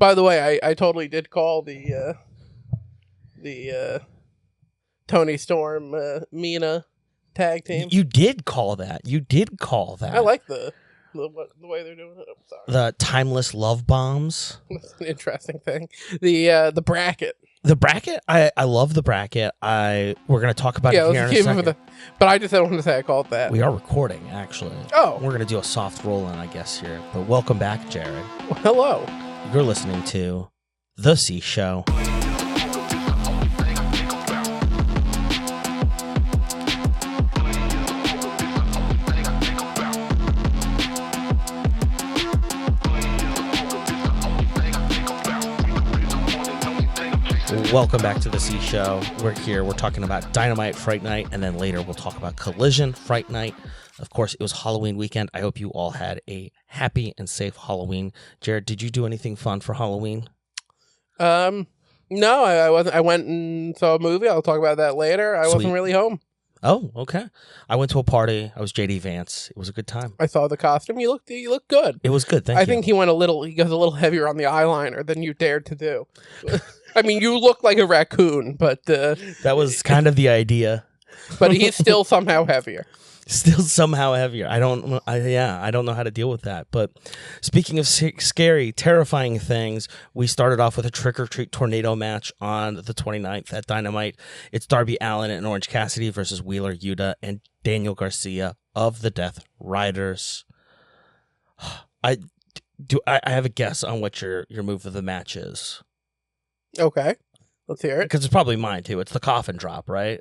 By the way, I totally did call the Tony Storm Mina tag team. You did call that. I like the way they're doing it. I'm sorry. The timeless love bombs. That's an interesting thing. The bracket. The bracket, I love the bracket. We're gonna talk about it here in a second. But I just don't want to say I called that. We are recording, actually. Oh, we're gonna do a soft roll-in, I guess, here. But welcome back, Jared. Well, hello. You're listening to The C Show. Welcome back to The C Show. We're here. We're talking about Dynamite, Fright Night, and then later we'll talk about Collision, Fright Night. Of course, it was Halloween weekend. I hope you all had a happy and safe Halloween. Jared, did you do anything fun for Halloween? No, I wasn't. I went and saw a movie. I'll talk about that later. I wasn't really home. Oh, okay. I went to a party. I was JD Vance. It was a good time. I saw the costume. You look good. It was good. Thank you. I think he goes a little heavier on the eyeliner than you dared to do. I mean, you look like a raccoon, but that was kind of the idea. But he's still somehow heavier. Still somehow heavier. I don't know how to deal with that. But speaking of scary, terrifying things, we started off with a trick-or-treat tornado match on the 29th at Dynamite. It's Darby Allin and Orange Cassidy versus Wheeler Yuta and Daniel Garcia of the Death Riders. I have a guess on what your move of the match is. Okay, let's hear it. Because it's probably mine too. It's the coffin drop, right?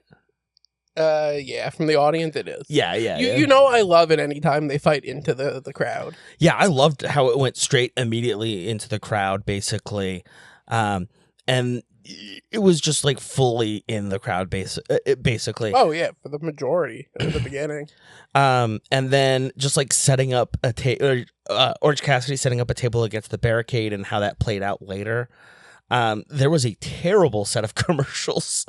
Yeah, from the audience it is. Yeah. You know I love it anytime they fight into the crowd. Yeah, I loved how it went straight immediately into the crowd, basically. And it was just like fully in the crowd, basically. Oh, yeah, for the majority at the beginning. And then just like setting up a table, Orange Cassidy setting up a table against the barricade and how that played out later. There was a terrible set of commercials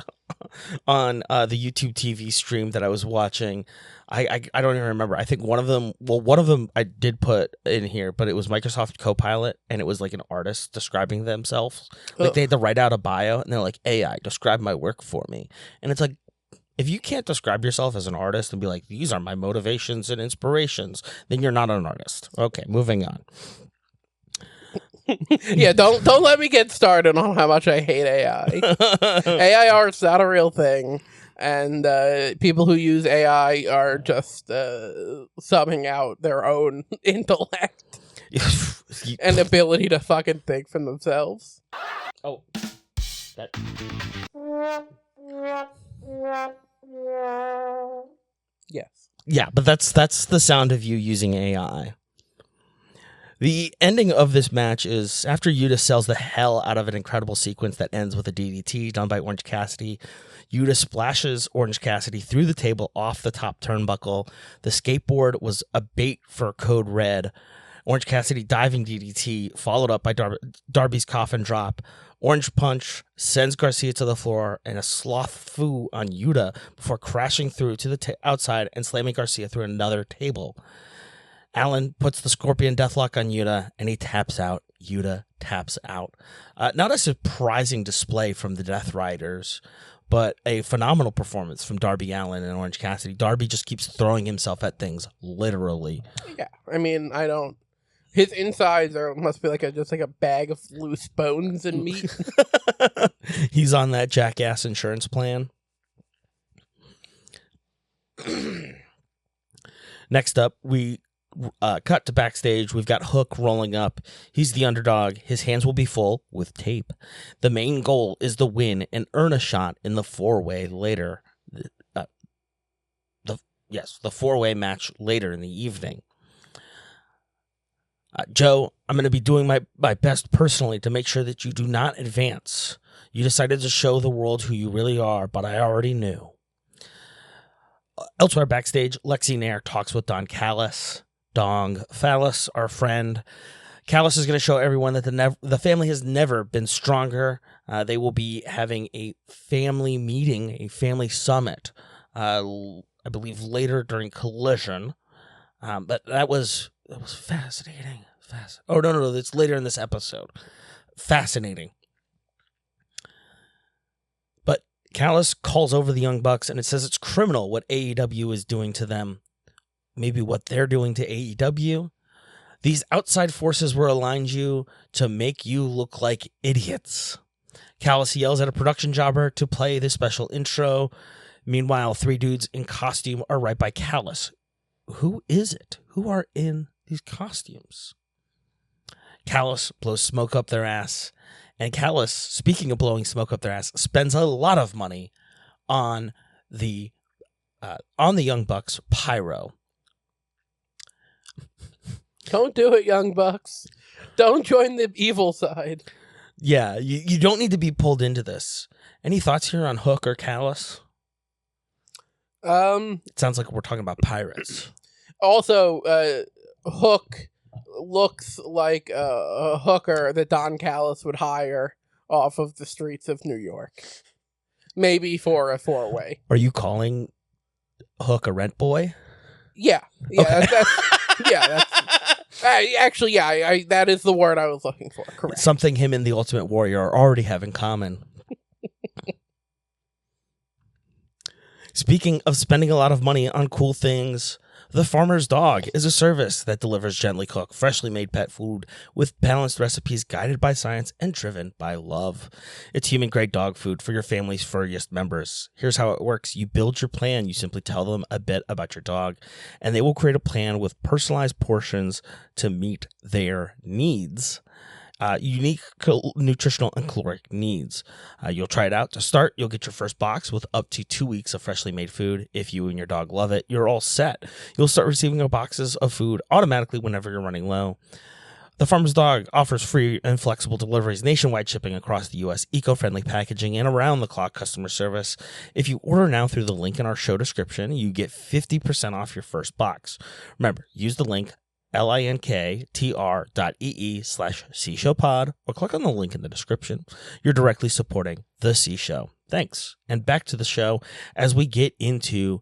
on the YouTube TV stream that I was watching. I don't even remember. I think one of them I did put in here, but it was Microsoft Copilot, and it was like an artist describing themselves. Like they had to write out a bio, and they're like, AI, describe my work for me. And it's like, if you can't describe yourself as an artist and be like, these are my motivations and inspirations, then you're not an artist. Okay, moving on. Yeah, don't let me get started on how much I hate AI. AI art's not a real thing, and people who use AI are just subbing out their own intellect and ability to fucking think for themselves. Oh, that. Yes. Yeah, but that's the sound of you using AI. The ending of this match is after Yuta sells the hell out of an incredible sequence that ends with a DDT done by Orange Cassidy. Yuta splashes Orange Cassidy through the table off the top turnbuckle. The skateboard was a bait for Code Red. Orange Cassidy diving DDT followed up by Darby's coffin drop. Orange Punch sends Garcia to the floor and a sloth foo on Yuta before crashing through to the outside and slamming Garcia through another table. Allin puts the Scorpion Deathlock on Yuta, and he taps out. Yuta taps out. Not a surprising display from the Death Riders, but a phenomenal performance from Darby Allin and Orange Cassidy. Darby just keeps throwing himself at things, literally. Yeah, I mean, his insides must be just like a bag of loose bones and meat. He's on that jackass insurance plan. Next up, we cut to backstage. We've got Hook rolling up. He's the underdog. His hands will be full with tape. The main goal is the win and earn a shot in the four-way later. The four-way match later in the evening. Joe, I'm going to be doing my best personally to make sure that you do not advance. You decided to show the world who you really are, but I already knew. Elsewhere backstage, Lexi Nair talks with Don Callis. Dong Phallus, our friend. Callis is going to show everyone that the family has never been stronger. They will be having a family meeting, a family summit, I believe later during Collision. But that was fascinating. Oh, no, it's later in this episode. fascinating. But Callis calls over the Young Bucks, and it says it's criminal what AEW is doing to them. Maybe what they're doing to AEW. These outside forces were aligned you to make you look like idiots. Callis yells at a production jobber to play the special intro. Meanwhile, 3 dudes in costume are right by Callis. Who is it? Who are in these costumes? Callis blows smoke up their ass. And Callis, speaking of blowing smoke up their ass, spends a lot of money on the Young Bucks pyro. Don't do it, Young Bucks. Don't join the evil side. Yeah, you don't need to be pulled into this. Any thoughts here on Hook or Callis? It sounds like we're talking about pirates. Also, Hook looks like a hooker that Don Callis would hire off of the streets of New York. Maybe for a 4-way. Are you calling Hook a rent boy? Yeah. Okay. Actually, that is the word I was looking for. Correct. Something him and the Ultimate Warrior already have in common. Speaking of spending a lot of money on cool things, The Farmer's Dog is a service that delivers gently cooked, freshly made pet food with balanced recipes guided by science and driven by love. It's human-grade dog food for your family's furriest members. Here's how it works. You build your plan. You simply tell them a bit about your dog, and they will create a plan with personalized portions to meet their needs. Unique nutritional and caloric needs. You'll try it out. To start, you'll get your first box with up to 2 weeks of freshly made food. If you and your dog love it, you're all set. You'll start receiving boxes of food automatically whenever you're running low. The Farmer's Dog offers free and flexible deliveries, nationwide shipping across the U.S., eco-friendly packaging, and around-the-clock customer service. If you order now through the link in our show description, you get 50% off your first box. Remember, use the link linktr.ee/cshowpod or click on the link in the description. You're directly supporting the C Show. Thanks. And back to the show as we get into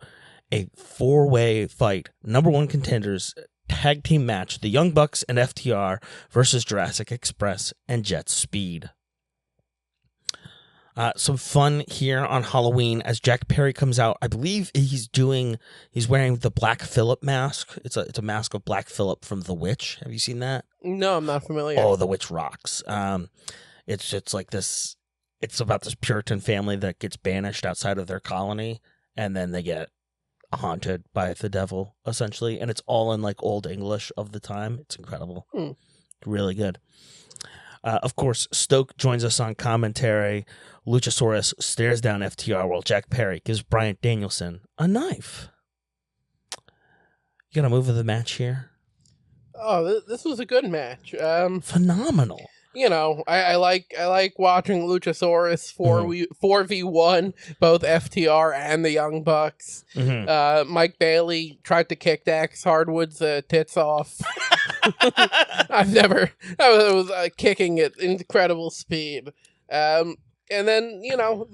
a 4-way fight. Number 1 contenders tag team match, the Young Bucks and FTR versus Jurassic Express and Jet Speed. Some fun here on Halloween as Jack Perry comes out. I believe he's wearing the Black Phillip mask. It's a mask of Black Phillip from The Witch. Have you seen that? No, I'm not familiar. Oh, The Witch rocks. It's like this. It's about this Puritan family that gets banished outside of their colony, and then they get haunted by the devil, essentially. And it's all in like Old English of the time. It's incredible. Really good. Of course, Stoke joins us on commentary. Luchasaurus stares down FTR while Jack Perry gives Bryan Danielson a knife. You got a move of the match here? Oh, this was a good match. Phenomenal. You know, I like watching Luchasaurus 4v1 both FTR and the Young Bucks. Mike Bailey tried to kick Dax Hardwood's tits off. I was kicking at incredible speed. And then, you know,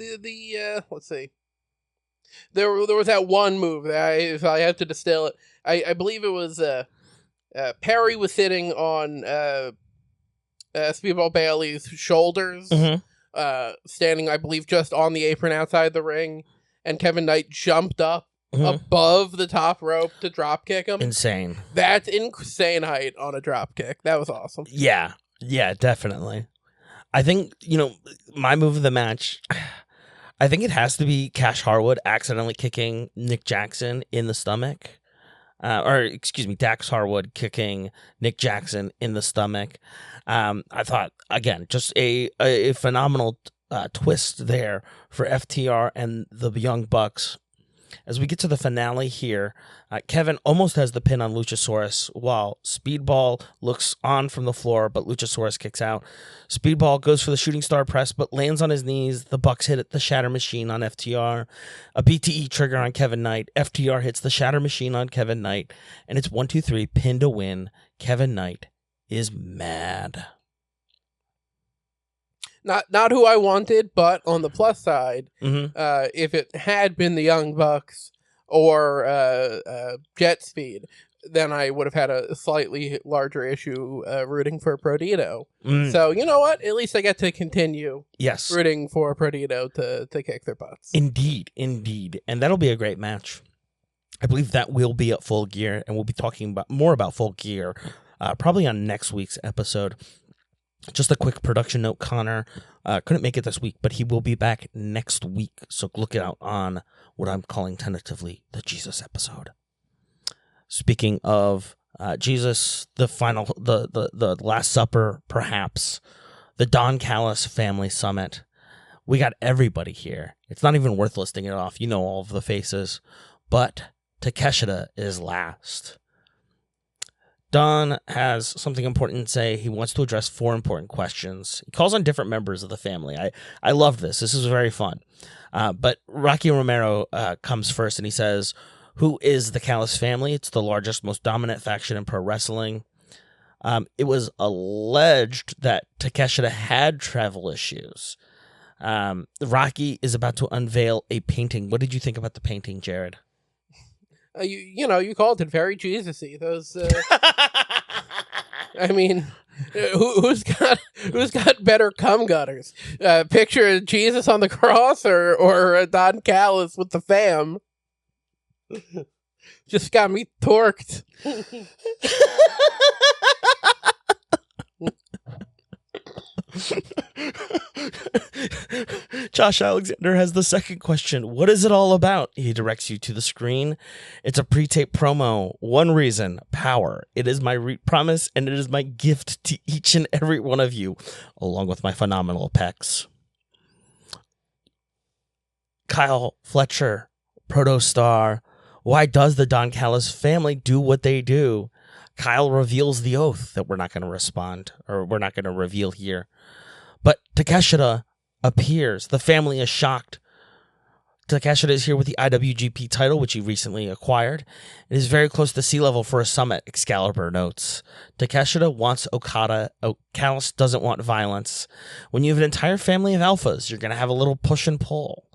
let's see. There was that one move that if I have to distill it, I believe it was Perry was sitting on Speedball Bailey's shoulders, standing, I believe, just on the apron outside the ring, and Kevin Knight jumped up above the top rope to drop kick him. Insane. That's insane height on a drop kick. That was awesome. Yeah, definitely. I think, you know, my move of the match, I think it has to be Cash Harwood accidentally kicking Nick Jackson in the stomach. Dax Harwood kicking Nick Jackson in the stomach. I thought, again, just a phenomenal twist there for FTR and the Young Bucks. As we get to the finale here, Kevin almost has the pin on Luchasaurus while Speedball looks on from the floor, but Luchasaurus kicks out. Speedball goes for the shooting star press, but lands on his knees. The Bucks hit the Shatter Machine on FTR. A BTE trigger on Kevin Knight. FTR hits the Shatter Machine on Kevin Knight, and it's 1, 2, 3, pin to win. Kevin Knight is mad. Not who I wanted, but on the plus side, if it had been the Young Bucks or Jet Speed, then I would have had a slightly larger issue rooting for Prodito. Mm. So, you know what? At least I get to continue Yes. rooting for Prodito to kick their butts. Indeed. And that'll be a great match. I believe that will be at Full Gear, and we'll be talking more about Full Gear probably on next week's episode. Just a quick production note, Connor couldn't make it this week, but he will be back next week. So look out on what I'm calling tentatively the Jesus episode. Speaking of Jesus, the Last Supper, perhaps, the Don Callis Family Summit. We got everybody here. It's not even worth listing it off. You know all of the faces. But Takeshita is last. Don has something important to say. He wants to address 4 important questions. He calls on different members of the family. I love this. This is very fun. But Rocky Romero comes first, and he says, who is the Callis family? It's the largest, most dominant faction in pro wrestling. It was alleged that Takeshita had travel issues. Rocky is about to unveil a painting. What did you think about the painting, Jared? You called it very Jesus-y. Those, I mean, who's got better cum gutters? Picture Jesus on the cross or Don Callis with the fam? Just got me torqued. Josh Alexander has the second question. What is it all about? He directs you to the screen. It's a pre-tape promo. One reason, power. It is my promise, and it is my gift to each and every one of you, along with my phenomenal pecs. Kyle Fletcher, Protostar. Why does the Don Callis family do what they do? Kyle reveals the oath that we're not going to respond, or we're not going to reveal here. But Takeshita appears. The family is shocked. Takeshita is here with the IWGP title, which he recently acquired. It is very close to sea level for a summit, Excalibur notes. Takeshita wants Okada. Callis doesn't want violence. When you have an entire family of alphas, you're going to have a little push and pull.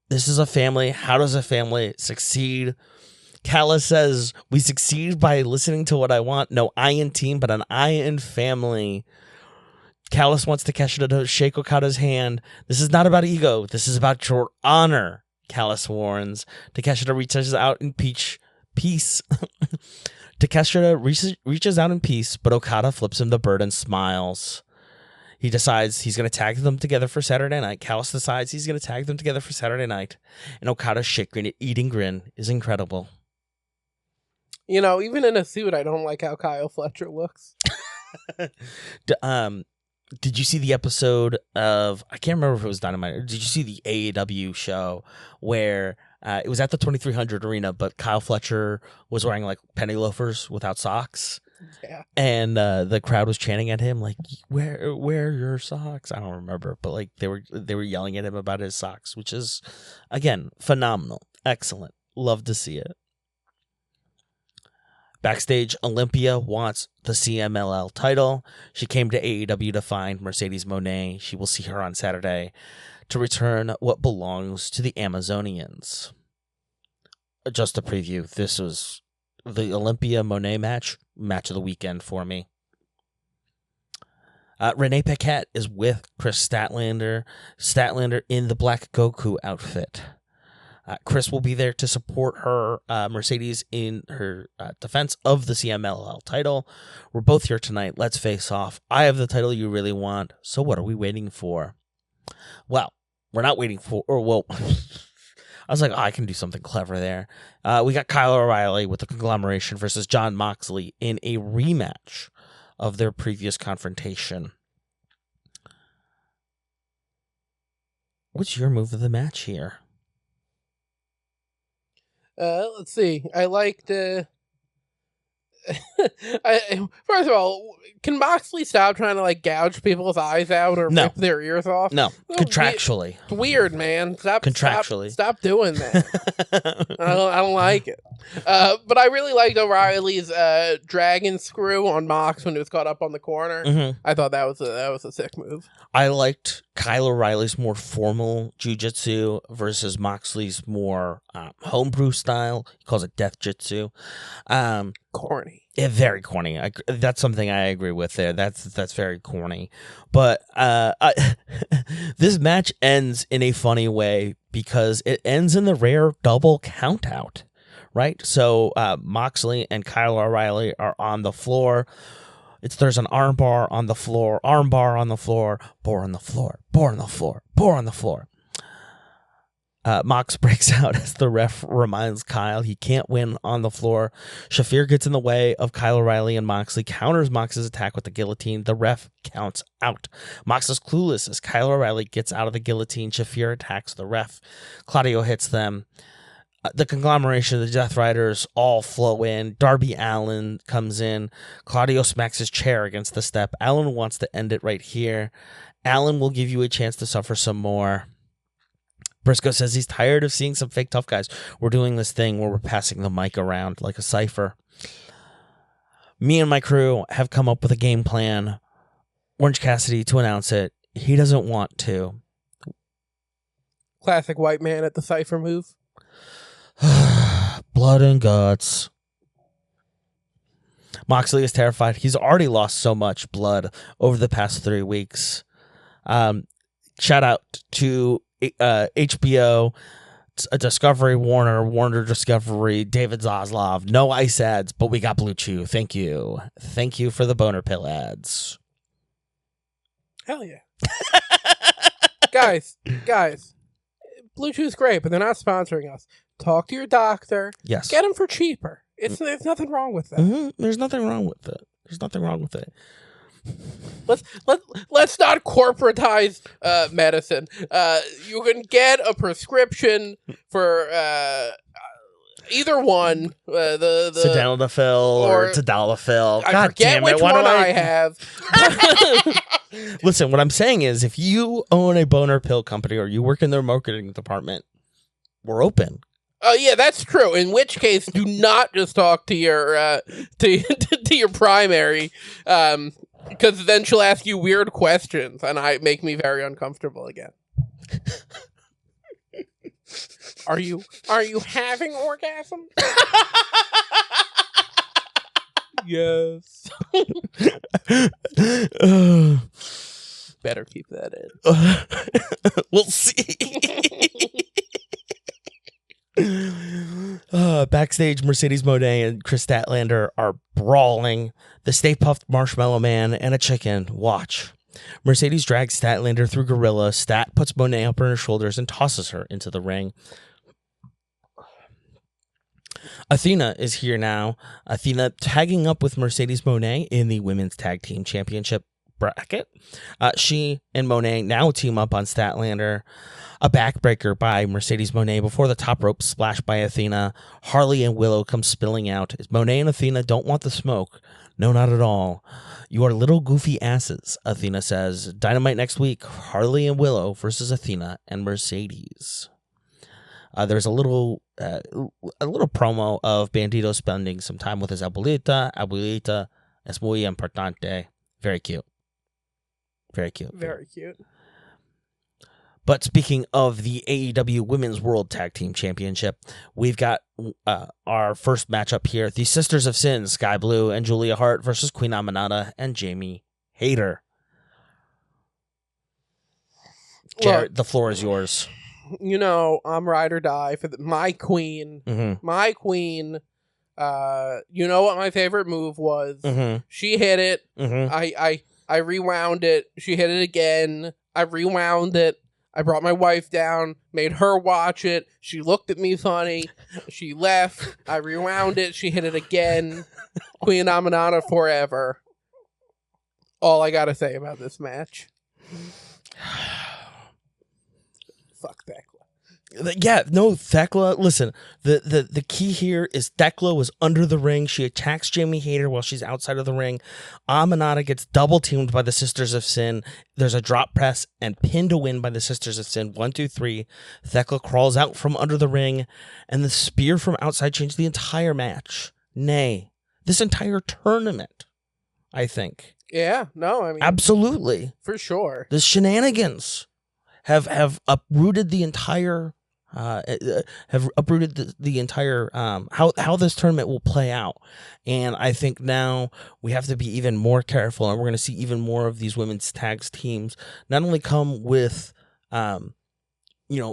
This is a family. How does a family succeed? Callis says, we succeed by listening to what I want. No I in team, but an I in family. Callis wants Takeshita to shake Okada's hand. This is not about ego. This is about your honor, Callis warns. Takeshita reaches out in peace. Takeshita reaches out in peace, but Okada flips him the bird and smiles. He decides he's going to tag them together for Saturday night. Callis decides he's going to tag them together for Saturday night. And Okada's eating grin is incredible. You know, even in a suit, I don't like how Kyle Fletcher looks. Did you see the episode of, I can't remember if it was Dynamite, or did you see the AEW show where it was at the 2300 arena, but Kyle Fletcher was wearing like penny loafers without socks? Yeah. And the crowd was chanting at him like, wear your socks. I don't remember, but like they were yelling at him about his socks, which is, again, phenomenal. Excellent. Love to see it. Backstage, Olympia wants the CMLL title. She came to AEW to find Mercedes Moné. She will see her on Saturday to return what belongs to the Amazonians. Just a preview. This was the Olympia Moné match of the weekend for me. Renee Paquette is with Chris Statlander. Statlander in the Black Goku outfit. Chris will be there to support her, Mercedes, in her defense of the CMLL title. We're both here tonight. Let's face off. I have the title you really want, so what are we waiting for? Well, we're not waiting for, I was like, I can do something clever there. We got Kyle O'Reilly with the Conglomeration versus Jon Moxley in a rematch of their previous confrontation. What's your move of the match here? Let's see. I liked First of all, can Moxley stop trying to like gouge people's eyes out or No. rip their ears off? No, contractually. It's weird, man. Contractually. Stop doing that. I don't like it. But I really liked O'Reilly's dragon screw on Mox when he was caught up on the corner. Mm-hmm. I thought that was a sick move. I liked Kyle O'Reilly's more formal jiu-jitsu versus Moxley's more homebrew style. He calls it death jitsu. Corny. Yeah, very corny. That's something I agree with there. That's very corny. But this match ends in a funny way because it ends in the rare double countout, right? So Moxley and Kyle O'Reilly are on the floor. There's an armbar on the floor, armbar on the floor, bore on the floor, bore on the floor, bore on the floor. Mox breaks out as the ref reminds Kyle he can't win on the floor. Shafir gets in the way of Kyle O'Reilly and Moxley, counters Mox's attack with the guillotine. The ref counts out. Mox is clueless as Kyle O'Reilly gets out of the guillotine. Shafir attacks the ref. Claudio hits them. The conglomeration of the Death Riders all flow in. Darby Allin comes in. Claudio smacks his chair against the step. Allin wants to end it right here. Allin will give you a chance to suffer some more. Briscoe says he's tired of seeing some fake tough guys. We're doing this thing where we're passing the mic around like a cipher. Me and my crew have come up with a game plan. Orange Cassidy to announce it. He doesn't want to. Classic white man at the cipher move. Blood and guts. Moxley is terrified. He's already lost so much blood over the past 3 weeks. Shout out to HBO, Discovery, Warner Discovery, David Zaslav. No ice ads, but we got Blue Chew. Thank you. Thank you for the boner pill ads. Hell yeah. Guys, Blue Chew's great, but they're not sponsoring us. Talk to your doctor. Yes. Get them for cheaper. There's nothing wrong with that. Mm-hmm. There's nothing wrong with it. Let's not corporatize medicine. You can get a prescription for either one. The Sildenafil or Tadalafil. I forget which one I have. Listen, what I'm saying is, if you own a boner pill company or you work in their marketing department, we're open. Oh yeah, that's true. In which case, do not just talk to your to your primary, because then she'll ask you weird questions, and make me very uncomfortable again. Are you having orgasm? Yes. Better keep that in. We'll see. Backstage, Mercedes Moné and Chris Statlander are brawling. The Stay Puft Marshmallow Man and a chicken watch. Mercedes drags Statlander through Gorilla. Stat puts Moné up on her shoulders and tosses her into the ring. Athena is here now. Athena tagging up with Mercedes Moné in the Women's Tag Team Championship bracket. She and Moné now team up on Statlander. A backbreaker by Mercedes Moné before the top rope splash by Athena. Harley and Willow come spilling out. Moné and Athena don't want the smoke. No, not at all. You are little goofy asses, Athena says. Dynamite next week. Harley and Willow versus Athena and Mercedes. There's a little promo of Bandido spending some time with his abuelita. Abuelita es muy importante. Very cute. Very cute. Very cute. But speaking of the AEW Women's World Tag Team Championship, we've got our first matchup here. The Sisters of Sin, Sky Blue and Julia Hart versus Queen Aminata and Jamie Hayter. Jared, the floor is yours. You know, I'm ride or die for my queen. Mm-hmm. My queen. You know what my favorite move was? Mm-hmm. She hit it. Mm-hmm. I rewound it. She hit it again. I rewound it. I brought my wife down, made her watch it. She looked at me funny. She left. I rewound it. She hit it again. Queen Aminata forever. All I gotta say about this match. Fuck Thekla. Yeah, no, Thekla, listen, the key here is Thekla was under the ring. She attacks Jamie Hayter while she's outside of the ring. Aminata gets double teamed by the Sisters of Sin. There's a drop press and pin to win by the Sisters of Sin. 1, 2, 3. Thekla crawls out from under the ring, and the spear from outside changed the entire match. Nay, this entire tournament, I think. Yeah, no, I mean, Absolutely. for sure. The shenanigans have uprooted the entire how this tournament will play out. And I think now we have to be even more careful, and we're going to see even more of these women's tags teams not only come with a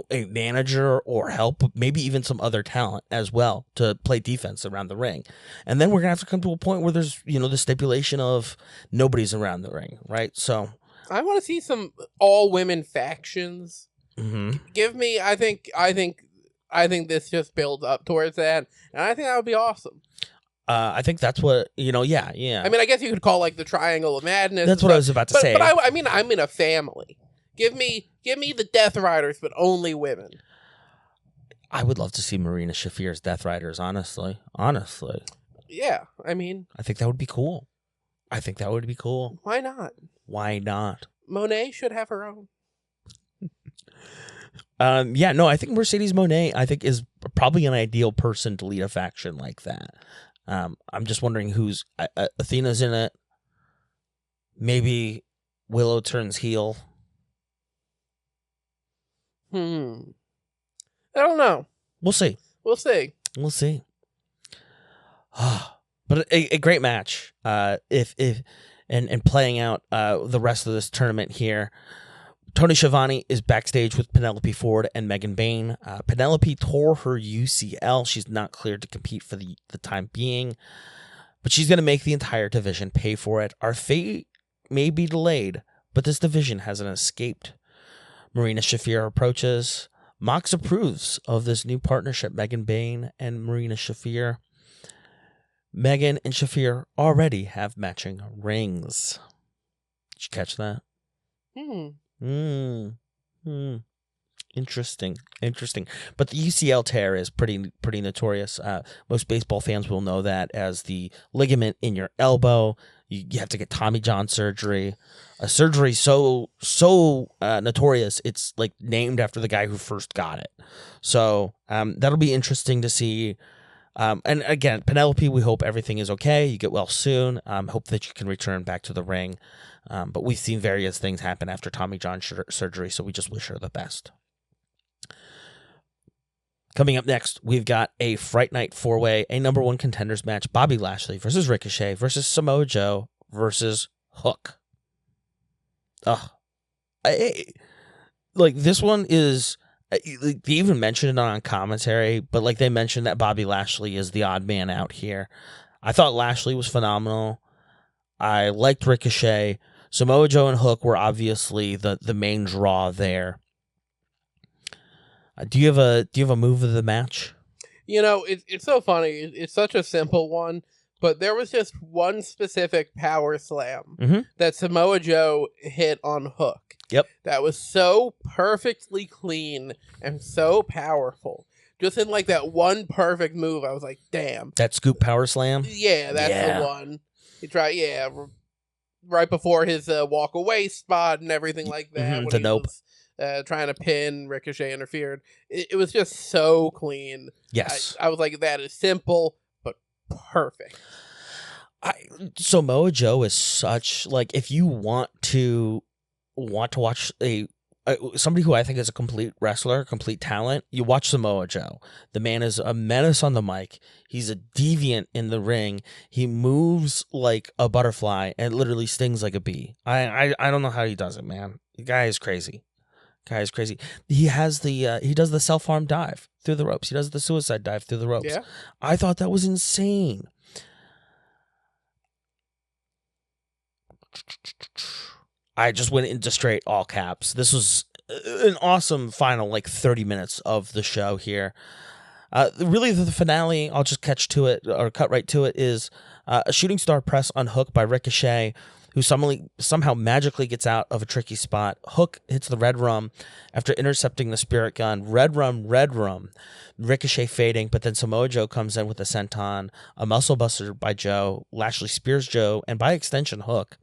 manager or help, but maybe even some other talent as well to play defense around the ring. And then we're going to have to come to a point where there's the stipulation of nobody's around the ring, right? So I want to see some all women factions. mm-hmm. Give me, I think this just builds up towards that, and I think that would be awesome. I think that's what yeah. I mean, I guess you could call like the Triangle of Madness. That's what I was about to say. But I mean, I'm in a family. Give me the Death Riders, but only women. I would love to see Marina Shafir's Death Riders. Honestly, yeah. I mean, I think that would be cool. Why not? Why not? Monet should have her own. Yeah, no, I think Mercedes Moné, I think, is probably an ideal person to lead a faction like that. I'm just wondering who's... Athena's in it. Maybe Willow turns heel. I don't know. We'll see. But a great match. And playing out the rest of this tournament here. Tony Schiavone is backstage with Penelope Ford and Megan Bayne. Penelope tore her UCL. She's not cleared to compete for the time being, but she's going to make the entire division pay for it. Our fate may be delayed, but this division hasn't escaped. Marina Shafir approaches. Mox approves of this new partnership, Megan Bayne and Marina Shafir. Megan and Shafir already have matching rings. Did you catch that? Interesting. But the UCL tear is pretty notorious. Most baseball fans will know that as the ligament in your elbow. You have to get Tommy John surgery. A surgery so notorious, it's like named after the guy who first got it. So that'll be interesting to see. And again, Penelope, we hope everything is okay. You get well soon. Hope that you can return back to the ring. But we've seen various things happen after Tommy John surgery, so we just wish her the best. Coming up next, we've got a Fright Night 4-way, a number one contenders match. Bobby Lashley versus Ricochet versus Samoa Joe versus Hook. This one is... They even mentioned it on commentary, but they mentioned that Bobby Lashley is the odd man out here. I thought Lashley was phenomenal. I liked Ricochet. Samoa Joe and Hook were obviously the main draw there. Do you have a move of the match? It's so funny. It's such a simple one, but there was just one specific power slam that Samoa Joe hit on Hook. Yep. That was so perfectly clean and so powerful. Just in that one perfect move, I was like, damn. That scoop power slam? Yeah, that's the one. He tried, right before his walk away spot and everything like that. When the he nope. was trying to pin, Ricochet interfered. It was just so clean. Yes. I was like, that is simple, but perfect. Samoa Joe is such, if you want to watch somebody who I think is a complete wrestler, complete talent, you watch Samoa Joe. The man is a menace on the mic. He's a deviant in the ring. He moves like a butterfly and literally stings like a bee. I don't know how he does it, man. The guy is crazy. He has he does the self-harm dive through the ropes. He does the suicide dive through the ropes. Yeah. I thought that was insane. I just went into straight all caps. This was an awesome final 30 minutes of the show here. Really, the finale, I'll just cut right to it, is a shooting star press on Hook by Ricochet. who somehow magically gets out of a tricky spot. Hook hits the red rum after intercepting the spirit gun. Red rum. Ricochet fading, but then Samoa Joe comes in with a senton, a muscle buster by Joe. Lashley spears Joe, and by extension, Hook.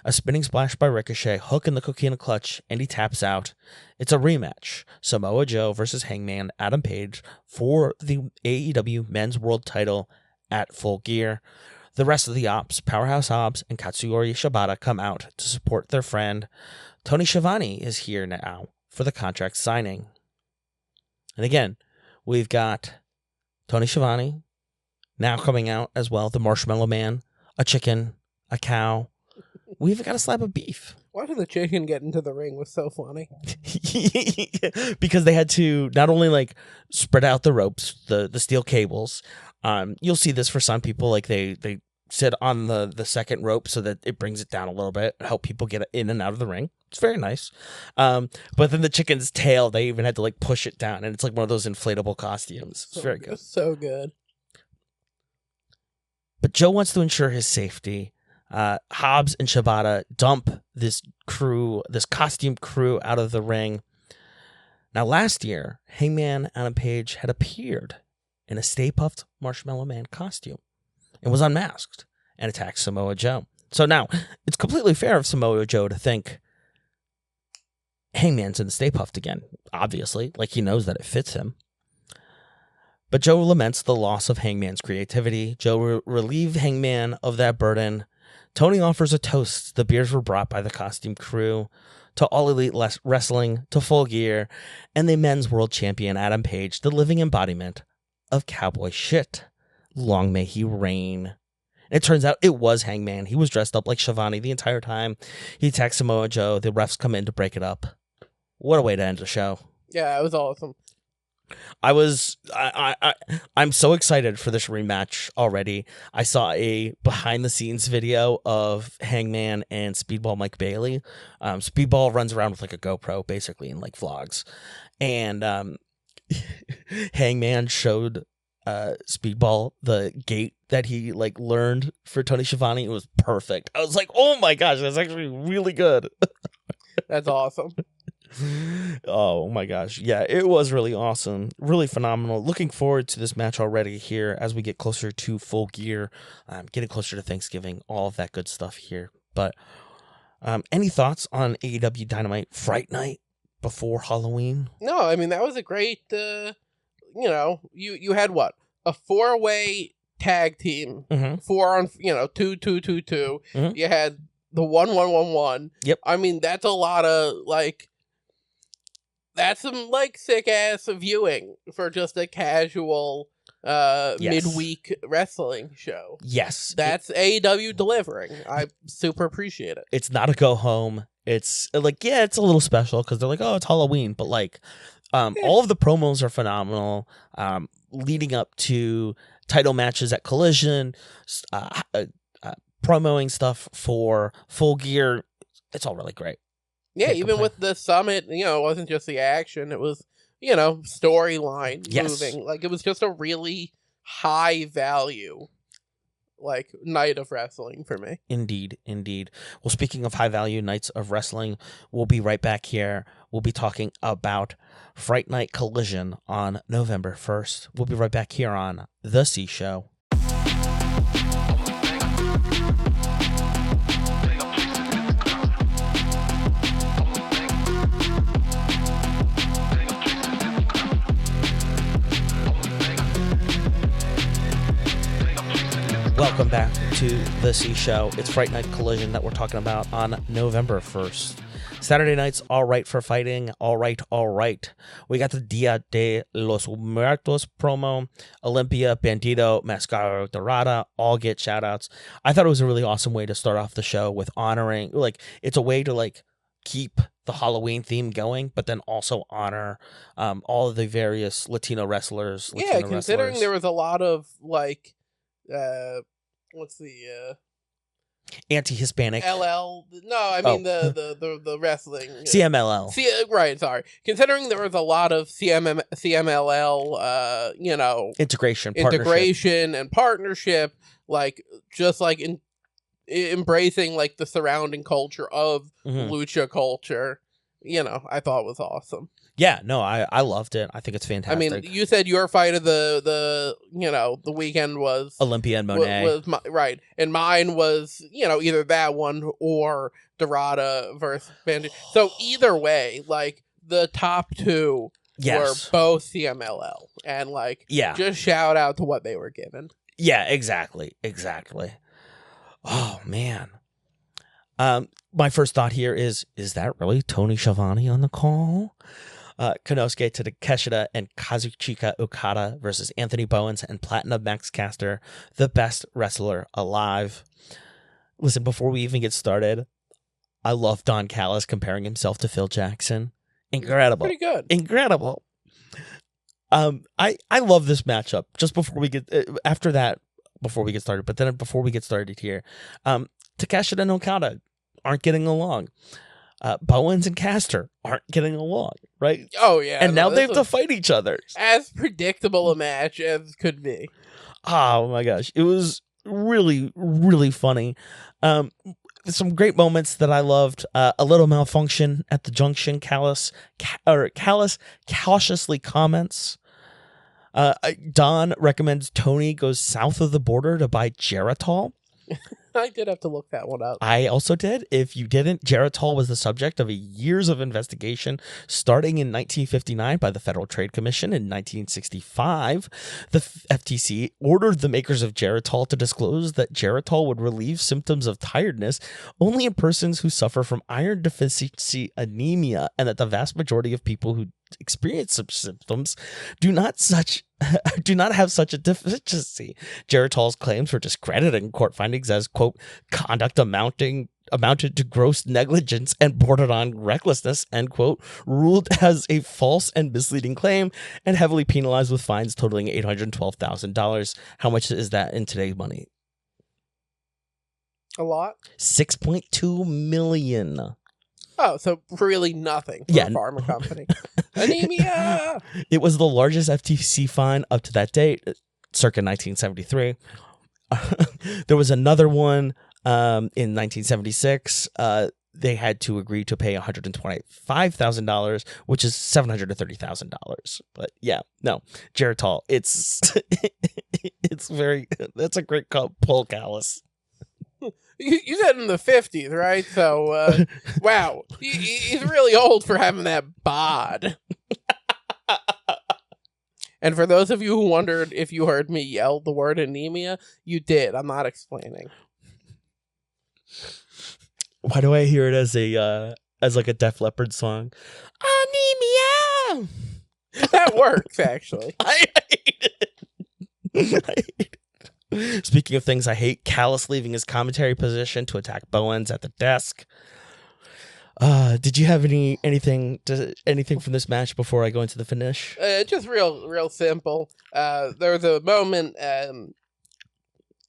A spinning splash by Ricochet, Hook in the coquina clutch, and he taps out. It's a rematch. Samoa Joe versus Hangman Adam Page for the AEW Men's World title at Full Gear. The rest of the Ops, Powerhouse Hobbs and Katsuyori Shibata, come out to support their friend. Tony Schiavone is here now for the contract signing. And again, we've got Tony Schiavone now coming out as well. The Marshmallow Man, a chicken, a cow. We've got a slab of beef. Watching the chicken get into the ring was so funny. Because they had to not only like spread out the ropes, the steel cables. You'll see this for some people, like they sit on the second rope so that it brings it down a little bit, help people get in and out of the ring. It's very nice. But then the chicken's tail, they even had to like push it down, and it's like one of those inflatable costumes. It's very good. So good. But Joe wants to ensure his safety. Hobbs and Shibata dump this costume crew out of the ring. Now, last year, Hangman Adam Page had appeared in a Stay Puft Marshmallow Man costume and was unmasked and attacked Samoa Joe. So now, it's completely fair of Samoa Joe to think Hangman's in the Stay Puft again, obviously, like he knows that it fits him. But Joe laments the loss of Hangman's creativity. Joe relieved Hangman of that burden. Tony offers a toast. The beers were brought by the costume crew to All Elite Wrestling, to Full Gear, and the Men's World Champion Adam Page, the living embodiment of cowboy shit. Long may he reign. It turns out it was Hangman. He was dressed up like Schiavone the entire time. He attacks Samoa Joe. The refs come in to break it up. What a way to end the show. Yeah, it was awesome. I'm so excited for this rematch already. I saw a behind the scenes video of Hangman and Speedball Mike Bailey. Speedball runs around with like a GoPro basically in like vlogs, and Hangman showed Speedball the gate that he like learned for Tony Schiavone. It was perfect. I was like, oh my gosh, that's actually really good. That's awesome. Oh my gosh. Yeah, it was really awesome. Really phenomenal. Looking forward to this match already here as we get closer to Full Gear, getting closer to Thanksgiving, all of that good stuff here. But any thoughts on AEW Dynamite Fright Night before Halloween? No, I mean, that was a great, you had what? A 4-way tag team. Mm-hmm. 4 on, 2-2-2-2. Mm-hmm. You had the 1-1-1-1. Yep. I mean, that's a lot of, that's some, sick-ass viewing for just a casual midweek wrestling show. Yes. That's AEW delivering. I super appreciate it. It's not a go-home. It's, it's a little special because they're like, oh, it's Halloween. But, all of the promos are phenomenal. Leading up to title matches at Collision, promoing stuff for Full Gear. It's all really great. Yeah, even with the Summit, it wasn't just the action. It was, storyline moving. It was just a really high value, night of wrestling for me. Indeed. Well, speaking of high value nights of wrestling, we'll be right back here. We'll be talking about Fright Night Collision on November 1st. We'll be right back here on The C Show. Welcome back to The C Show. It's Fright Night Collision that we're talking about on November 1st. Saturday night's All Right for Fighting. All right. We got the Dia de los Muertos promo. Olympia, Bandido, Mascara Dorada all get shout-outs. I thought it was a really awesome way to start off the show with honoring, it's a way to, keep the Halloween theme going, but then also honor all of the various Latino wrestlers. Considering there was a lot of, what's the anti-Hispanic LL? No, I mean the wrestling CMLL. Right, sorry. Considering there was a lot of CMLL, integration and partnership, embracing like the surrounding culture of Mhm. lucha culture, I thought was awesome. Yeah, no, I loved it. I think it's fantastic. I mean, you said your fight of the weekend was Olympia and Moné. right, and mine was either that one or Dorada versus Bandido. So either way, like the top two were both CMLL, and just shout out to what they were given. Yeah, exactly. Oh man. My first thought here is that really Tony Schiavone on the call? Konosuke to Takeshita and Kazuchika Okada versus Anthony Bowens and Platinum Max Caster, the best wrestler alive. Listen, before we even get started, I love Don Callis comparing himself to Phil Jackson. Incredible. Pretty good. Incredible. I love this matchup. Just before we get before we get started, but then before we get started here, Takeshita and Okada aren't getting along. Bowens and Caster aren't getting along, right? Oh yeah, and now they have to fight each other. As predictable a match as could be. Oh my gosh, it was really, really funny. Some great moments that I loved. A little malfunction at the junction. Callis cautiously comments. Don recommends Tony goes south of the border to buy Geritol. I did have to look that one up. I also did. If you didn't, Geritol was the subject of years of investigation starting in 1959 by the Federal Trade Commission. In 1965, the FTC ordered the makers of Geritol to disclose that Geritol would relieve symptoms of tiredness only in persons who suffer from iron deficiency anemia, and that the vast majority of people who experience such symptoms do not have such a deficiency. Geritol's claims were discredited in court findings as, quote, conduct amounted to gross negligence and bordered on recklessness, end quote, ruled as a false and misleading claim and heavily penalized with fines totaling $812,000. How much is that in today's money? A lot. $6.2 million. Oh, so really nothing for a pharma company. Anemia! It was the largest FTC fine up to that date, circa 1973. There was another one in 1976. They had to agree to pay $125,000, which is $730,000. But yeah, no, Geritol. It's that's a great pull, Callis. You said in the 50s, right? So, wow. He's really old for having that bod. And for those of you who wondered if you heard me yell the word anemia, you did. I'm not explaining. Why do I hear it as like a Def Leppard song? Anemia! That works, actually. I hate it. Speaking of things I hate, Callis leaving his commentary position to attack Bowens at the desk. Did you have anything from this match before I go into the finish? Just real simple. There was a moment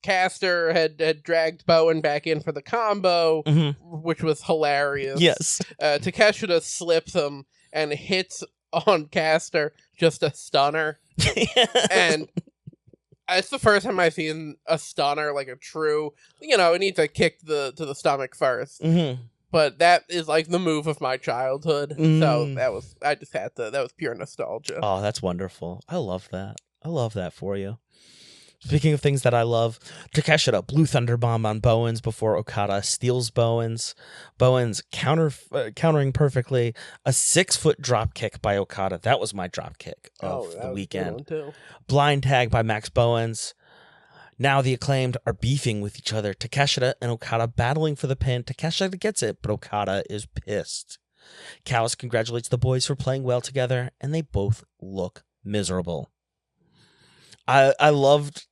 Caster had dragged Bowen back in for the combo, which was hilarious. Yes. Takeshita slips him and hits on Caster just a stunner. And it's the first time I've seen a stunner, like a true, it needs a kick to the stomach first. Mm-hmm. But that is like the move of my childhood. So that was pure nostalgia. Oh, that's wonderful. I love that. I love that for you. Speaking of things that I love, Takeshita Blue Thunder Bomb on Bowens before Okada steals Bowens. Bowens countering perfectly. A 6-foot drop kick by Okada. That was my drop kick of the weekend. Blind tag by Max Bowens. Now the Acclaimed are beefing with each other. Takeshita and Okada battling for the pin. Takeshita gets it, but Okada is pissed. Callis congratulates the boys for playing well together, and they both look miserable. I loved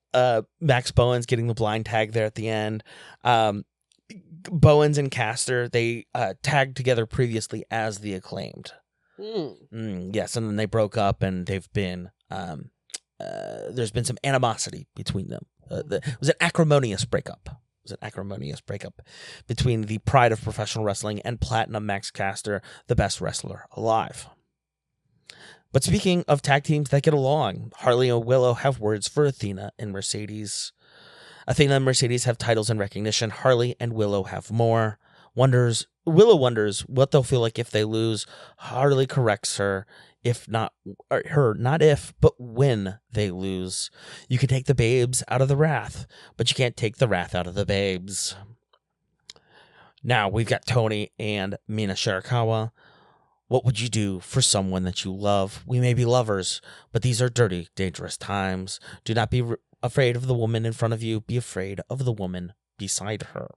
Max Bowens getting the blind tag there at the end. Bowens and Caster, they tagged together previously as the Acclaimed. Yes, and then they broke up, and they've been there's been some animosity between them. It was an acrimonious breakup. Between the pride of professional wrestling and Platinum Max Caster, the best wrestler alive. But speaking of tag teams that get along, Harley and Willow have words for Athena and Mercedes. Athena and Mercedes have titles and recognition. Harley and Willow have more. Willow wonders what they'll feel like if they lose. Harley corrects her, not if, but when they lose. You can take the babes out of the wrath, but you can't take the wrath out of the babes. Now we've got Tony and Mina Shirakawa. What would you do for someone that you love? We may be lovers, but these are dirty, dangerous times. Do not be afraid of the woman in front of you. Be afraid of the woman beside her.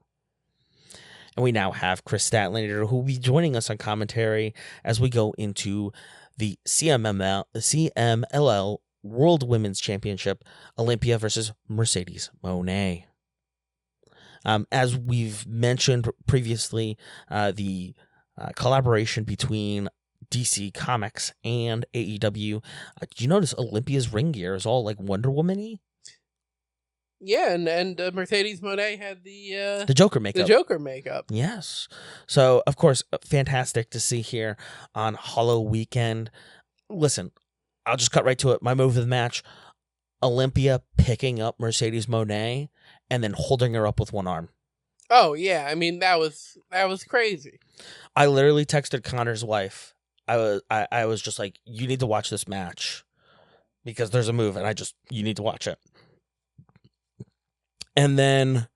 And we now have Chris Statlander, who will be joining us on commentary as we go into the CMLL World Women's Championship, Olympia versus Mercedes Moné. As we've mentioned previously, the collaboration between DC Comics and AEW. Do you notice Olympia's ring gear is all like Wonder Woman-y? Yeah, and Mercedes Moné had the Joker makeup. The Joker makeup. Yes. So, of course, fantastic to see here on Hollow Weekend. Listen, I'll just cut right to it. My move of the match, Olympia picking up Mercedes Moné and then holding her up with one arm. Oh, yeah. I mean, that was crazy. I literally texted Connor's wife. I was just like, you need to watch this match because there's a move and you need to watch it. And then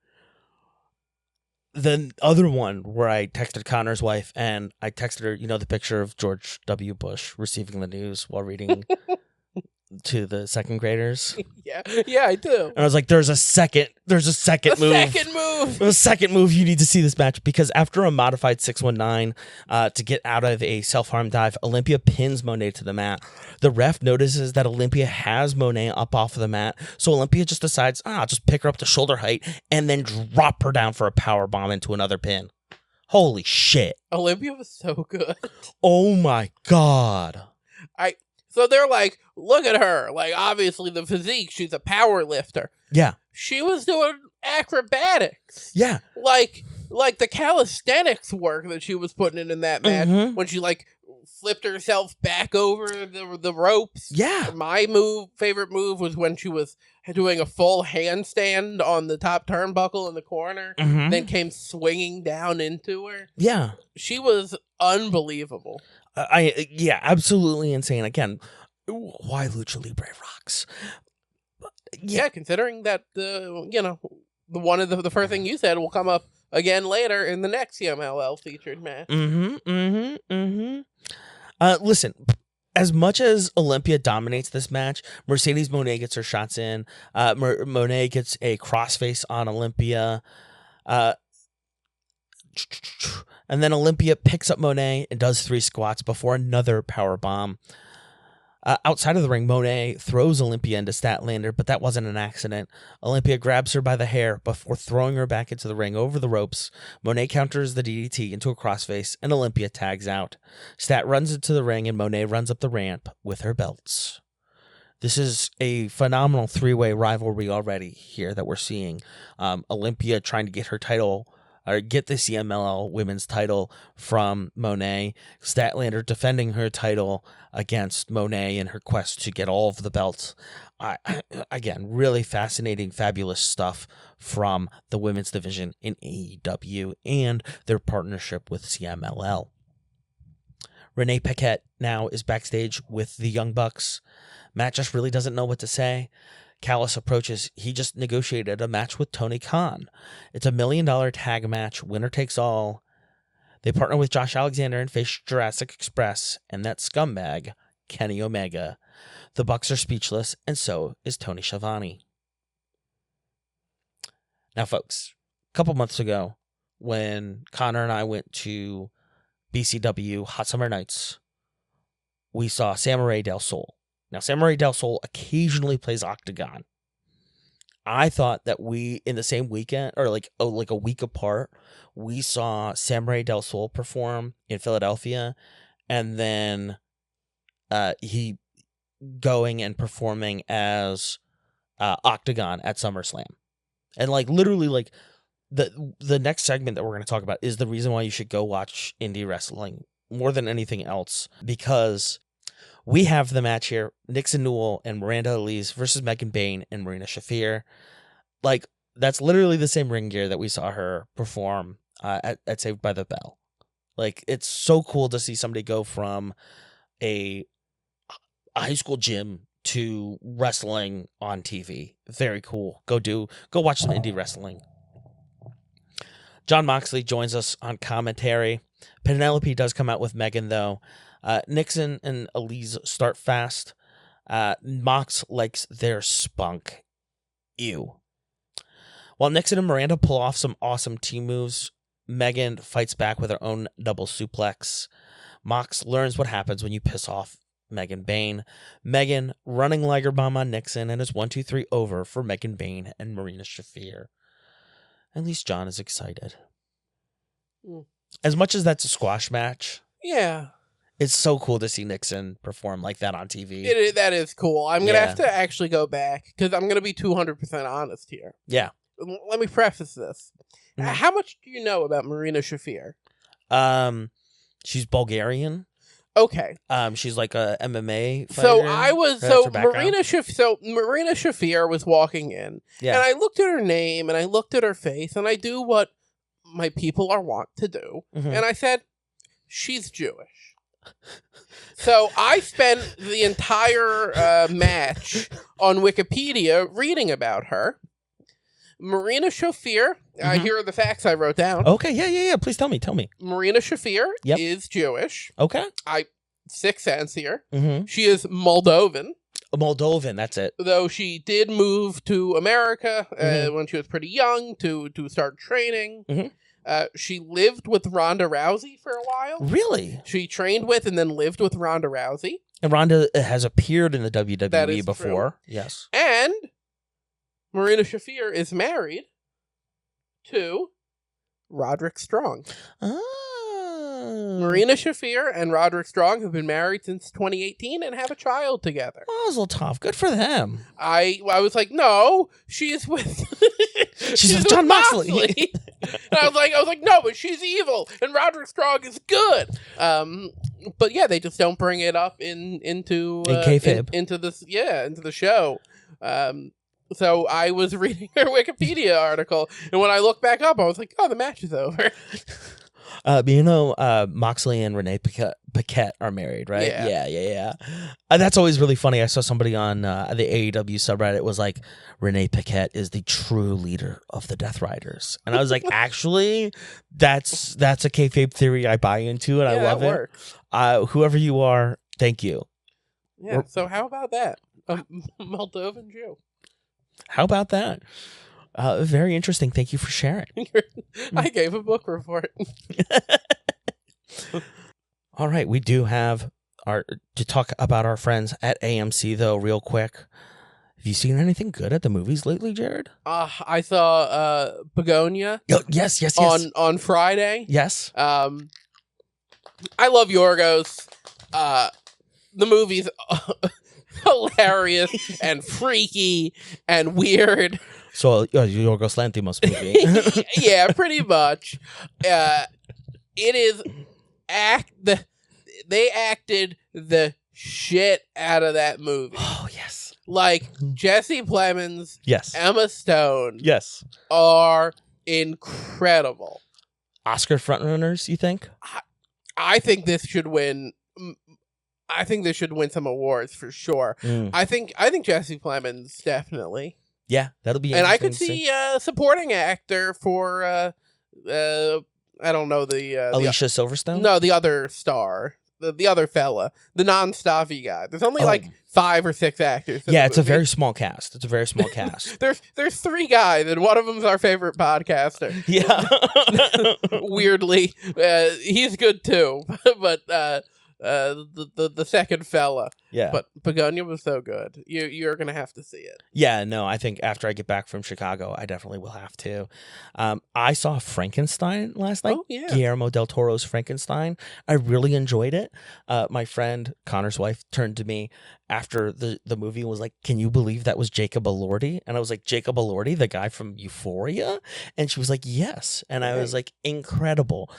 the other one where I texted Connor's wife and I texted her, the picture of George W. Bush receiving the news while reading to the second graders. Yeah, I do. And I was like, there's a second move. A second move. You need to see this match because after a modified 619 to get out of a self-harm dive, Olympia pins Moné to the mat. The ref notices that Olympia has Moné up off of the mat, so Olympia just decides, I'll just pick her up to shoulder height and then drop her down for a power bomb into another pin. Holy shit. Olympia was so good. Oh my God. So they're like, look at her. Like, obviously the physique, she's a power lifter. Yeah. She was doing acrobatics. Yeah. Like the calisthenics work that she was putting in that match when she like flipped herself back over the ropes. Yeah. My favorite move was when she was doing a full handstand on the top turnbuckle in the corner, then came swinging down into her. Yeah. She was unbelievable. Yeah, absolutely insane. Again, why Lucha Libre rocks? Yeah, considering that the first thing you said will come up again later in the next CMLL featured match. Listen, as much as Olympia dominates this match, Mercedes Moné gets her shots in. Moné gets a crossface on Olympia. And then Olympia picks up Moné and does 3 squats before another power bomb. Outside of the ring, Moné throws Olympia into Statlander, but that wasn't an accident. Olympia grabs her by the hair before throwing her back into the ring over the ropes. Moné counters the DDT into a crossface, and Olympia tags out. Stat runs into the ring, and Moné runs up the ramp with her belts. This is a phenomenal 3-way rivalry already here that we're seeing. Olympia trying to get her title, or get the CMLL women's title from Moné. Statlander defending her title against Moné in her quest to get all of the belts. Again, really fascinating, fabulous stuff from the women's division in AEW and their partnership with CMLL. Renee Paquette now is backstage with the Young Bucks. Matt just really doesn't know what to say. Callis approaches. He just negotiated a match with Tony Khan. It's $1 million tag match, winner takes all. They partner with Josh Alexander and face Jurassic Express and that scumbag, Kenny Omega. The Bucks are speechless, and so is Tony Schiavone. Now, folks, a couple months ago, when Connor and I went to BCW Hot Summer Nights, we saw Samurai Del Sol. Now, Samurai Del Sol occasionally plays Octagon. I thought that we, in the same weekend, or like a week apart, we saw Samurai Del Sol perform in Philadelphia, and then he going and performing as Octagon at SummerSlam. And like literally like the next segment that we're going to talk about is the reason why you should go watch indie wrestling more than anything else, because we have the match here, Nixon Newell and Miranda Elise versus Megan Bain and Marina Shafir. Like, That's literally the same ring gear that we saw her perform at Saved by the Bell. Like, it's so cool to see somebody go from a high school gym to wrestling on TV. Very cool. Go watch some indie wrestling. Jon Moxley joins us on commentary. Penelope does come out with Megan, though. Nixon and Elise start fast. Mox likes their spunk. Ew. While Nixon and Miranda pull off some awesome team moves, Megan fights back with her own double suplex. Mox learns what happens when you piss off Megan Bayne. Megan running Liger Bomb on Nixon, and it's 1-2-3 over for Megan Bayne and Marina Shafir. At least John is excited. As much as that's a squash match. Yeah. It's so cool to see Nixon perform like that on TV. That is cool. I'm going to have to actually go back because I'm going to be 200% honest here. Yeah. Let me preface this. Mm-hmm. How much do you know about Marina Shafir? She's Bulgarian. Okay. She's like a MMA fighter. Marina Shafir was walking in, and I looked at her name and I looked at her face, and I do what my people are wont to do, and I said, she's Jewish. So I spent the entire match on Wikipedia reading about her. Marina Shafir, here are the facts I wrote down. Okay, yeah. Please tell me. Marina Shafir is Jewish. Okay. 6 cents here. She is Moldovan. Moldovan, that's it. Though she did move to America when she was pretty young to start training. She lived with Ronda Rousey for a while. Really? She trained with and then lived with Ronda Rousey. And Ronda has appeared in the WWE before. True. Yes. And Marina Shafir is married to Roderick Strong. Marina Shafir and Roderick Strong have been married since 2018 and have a child together. Mazel tov. Good for them. I was like, no, she's with she's with Jon Moxley. And I was like, no, but she's evil and Roderick Strong is good. But yeah, they just don't bring it up into kayfabe. Into the show. So I was reading her Wikipedia article, and when I looked back up, I was like, oh, the match is over. Moxley and Renee Paquette are married, right? Yeah. That's always really funny. I saw somebody on the AEW subreddit was like, Renee Paquette is the true leader of the Death Riders. And I was like, actually, that's a kayfabe theory I buy into, and I love it. Works. Whoever you are, thank you. Yeah, so how about that? A Moldovan Jew. How about that? Very interesting. Thank you for sharing. I gave a book report. All right. We do have to talk about our friends at AMC, though, real quick. Have you seen anything good at the movies lately, Jared? I saw Begonia. Yes. On Friday. Yes. I love Yorgos. The movie's hilarious and freaky and weird. So, Yorgos Lanthimos movie. Yeah, pretty much. It is they acted the shit out of that movie. Oh, yes. Like, Jesse Plemons, yes, Emma Stone, yes, are incredible. Oscar frontrunners, you think? I think this should win. I think this should win some awards for sure. I think Jesse Plemons definitely. Yeah, that'll be. And I could see supporting actor for I don't know Alicia Silverstone. No, the other star, the other fella, the non-staffy guy. There's only like 5 or 6 actors. Yeah, it's a very small cast. There's 3 guys, and one of them's our favorite podcaster. Yeah, weirdly, he's good too, but the second fella. Yeah. But Begonia was so good. You're going to have to see it. Yeah, no, I think after I get back from Chicago, I definitely will have to. I saw Frankenstein last night. Oh, yeah. Guillermo del Toro's Frankenstein. I really enjoyed it. My friend Connor's wife turned to me after the movie and was like, "Can you believe that was Jacob Elordi?" And I was like, "Jacob Elordi, the guy from Euphoria?" And she was like, "Yes." And I was like, "Incredible."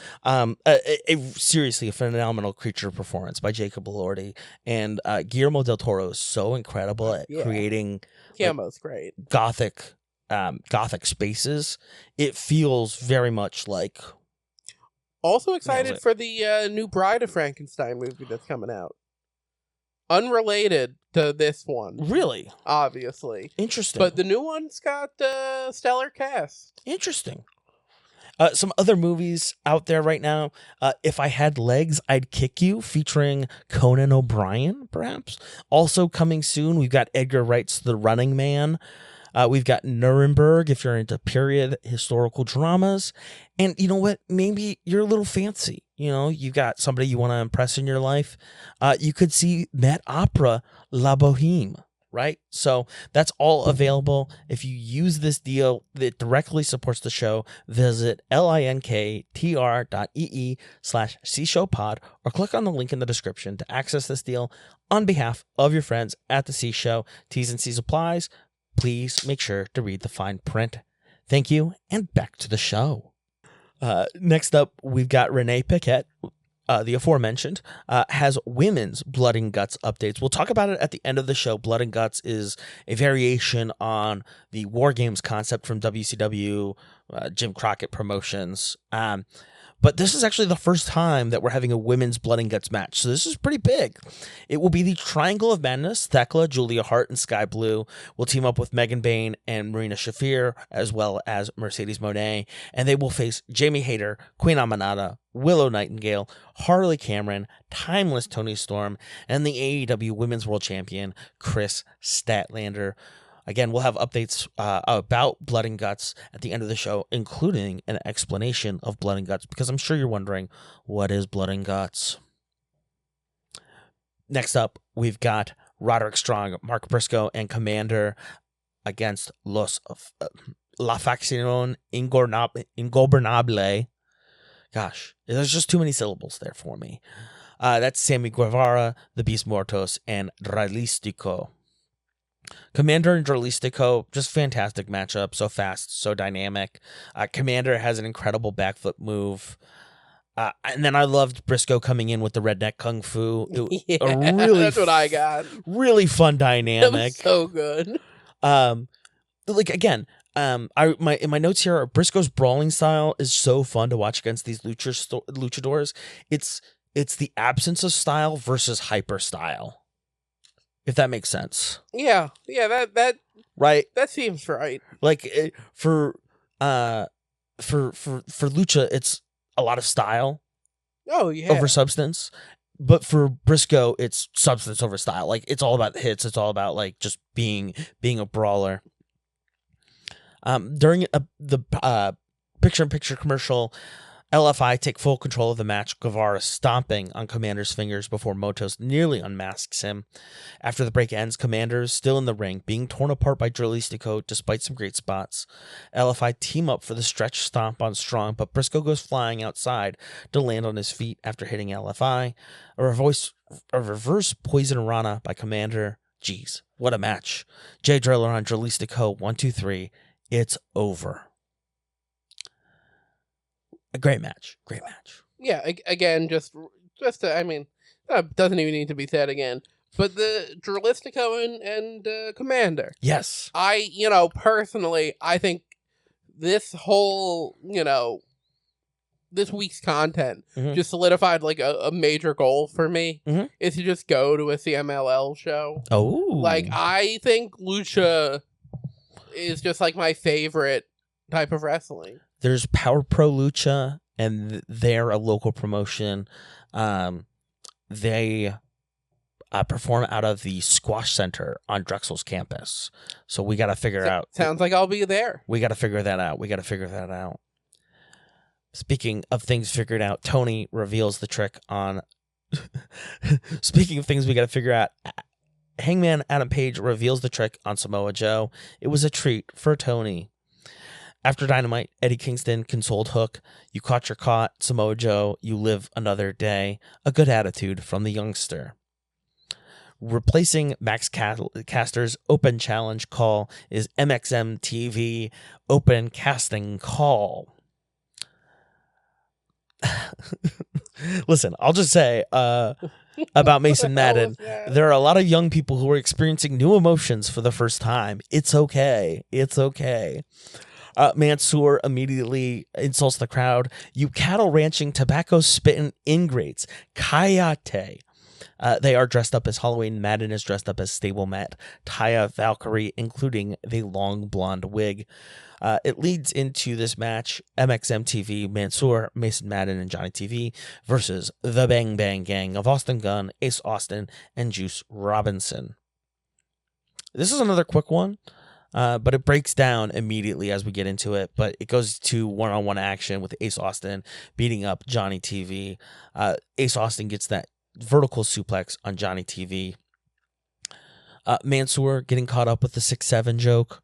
Seriously, a phenomenal creature performance by Jacob Elordi. And Guillermo del Toro is so incredible at creating Guillermo's great. gothic gothic spaces, it feels very much like. Also excited for the new Bride of Frankenstein movie that's coming out. Unrelated to this one. Really? Obviously. Interesting. But the new one's got stellar cast. Interesting. Some other movies out there right now. If I Had Legs, I'd Kick You, featuring Conan O'Brien, perhaps. Also coming soon, we've got Edgar Wright's The Running Man. We've got Nuremberg, if you're into period historical dramas. And you know what? Maybe you're a little fancy. You know, you've got somebody you want to impress in your life. You could see Met Opera La Boheme, right? So that's all available. If you use this deal that directly supports the show, visit linktr.ee/cshowpod or click on the link in the description to access this deal on behalf of your friends at the C Show. T's and C's applies. Please make sure to read the fine print. Thank you, and back to the show. Next up, we've got Renee Paquette, the aforementioned, has women's Blood and Guts updates. We'll talk about it at the end of the show. Blood and Guts is a variation on the War Games concept from WCW, Jim Crockett Promotions. But this is actually the first time that we're having a women's Blood and Guts match, so this is pretty big. It will be the Triangle of Madness. Thekla, Julia Hart, and Sky Blue will team up with Megan Bayne and Marina Shafir, as well as Mercedes Moné, and they will face Jamie Hayter, Queen Amanada, Willow Nightingale, Harley Cameron, Timeless Toni Storm, and the AEW Women's World Champion, Chris Statlander. Again, we'll have updates about Blood and Guts at the end of the show, including an explanation of Blood and Guts, because I'm sure you're wondering, what is Blood and Guts? Next up, we've got Roderick Strong, Mark Briscoe, and Commander against La Facción Ingobernable. Gosh, there's just too many syllables there for me. That's Sammy Guevara, the Beast Mortos, and Realistico. Commander and Dralistico, just fantastic matchup. So fast, so dynamic. Commander has an incredible back flip move. And then I loved Briscoe coming in with the redneck kung fu. Yeah, that's what I got. Really fun dynamic. That was so good. In my notes here, Briscoe's brawling style is so fun to watch against these luchadors. It's the absence of style versus hyper style. If that makes sense. Yeah, that right. That seems right. Like for lucha, it's a lot of style. Oh yeah. Over substance, but for Briscoe, it's substance over style. Like it's all about hits. It's all about like just being a brawler. During the picture-in-picture commercial, LFI take full control of the match, Guevara stomping on Commander's fingers before Motos nearly unmasks him. After the break ends, Commander is still in the ring, being torn apart by Dralistico despite some great spots. LFI team up for the stretch stomp on Strong, but Briscoe goes flying outside to land on his feet after hitting LFI. A reverse Poison Rana by Commander. Jeez, what a match. Jay Driller on Dralistico, 1, 2, 3. It's over. A great match. Yeah, again, just I mean, doesn't even need to be said again. But the Dralistico and Commander. Yes. Personally, I think this whole, this week's content just solidified like a major goal for me is to just go to a CMLL show. Oh. Like, I think lucha is just like my favorite type of wrestling. There's Power Pro Lucha, and they're a local promotion. They perform out of the Squash Center on Drexel's campus. So we got to figure out. Sounds like I'll be there. We got to figure that out. Speaking of things figured out, Tony reveals the trick on. Speaking of things we got to figure out, Hangman Adam Page reveals the trick on Samoa Joe. It was a treat for Tony. After Dynamite, Eddie Kingston consoled Hook. You caught your caught, Samoa Joe. You live another day. A good attitude from the youngster. Replacing Max Caster's open challenge call is MXM TV open casting call. Listen, I'll just say, about Mason What the hell Madden. was that? There are a lot of young people who are experiencing new emotions for the first time. It's okay. It's okay. Mansoor immediately insults the crowd. You cattle ranching, tobacco spitting ingrates. Coyote. They are dressed up as Halloween. Madden is dressed up as Stablemat, Taya Valkyrie, including the long blonde wig. It leads into this match: MXMTV, Mansoor, Mason Madden, and Johnny TV versus the Bang Bang Gang of Austin Gunn, Ace Austin, and Juice Robinson. This is another quick one, but it breaks down immediately as we get into it. But it goes to one-on-one action with Ace Austin beating up Johnny TV. Ace Austin gets that vertical suplex on Johnny TV. Mansoor getting caught up with the 6-7 joke.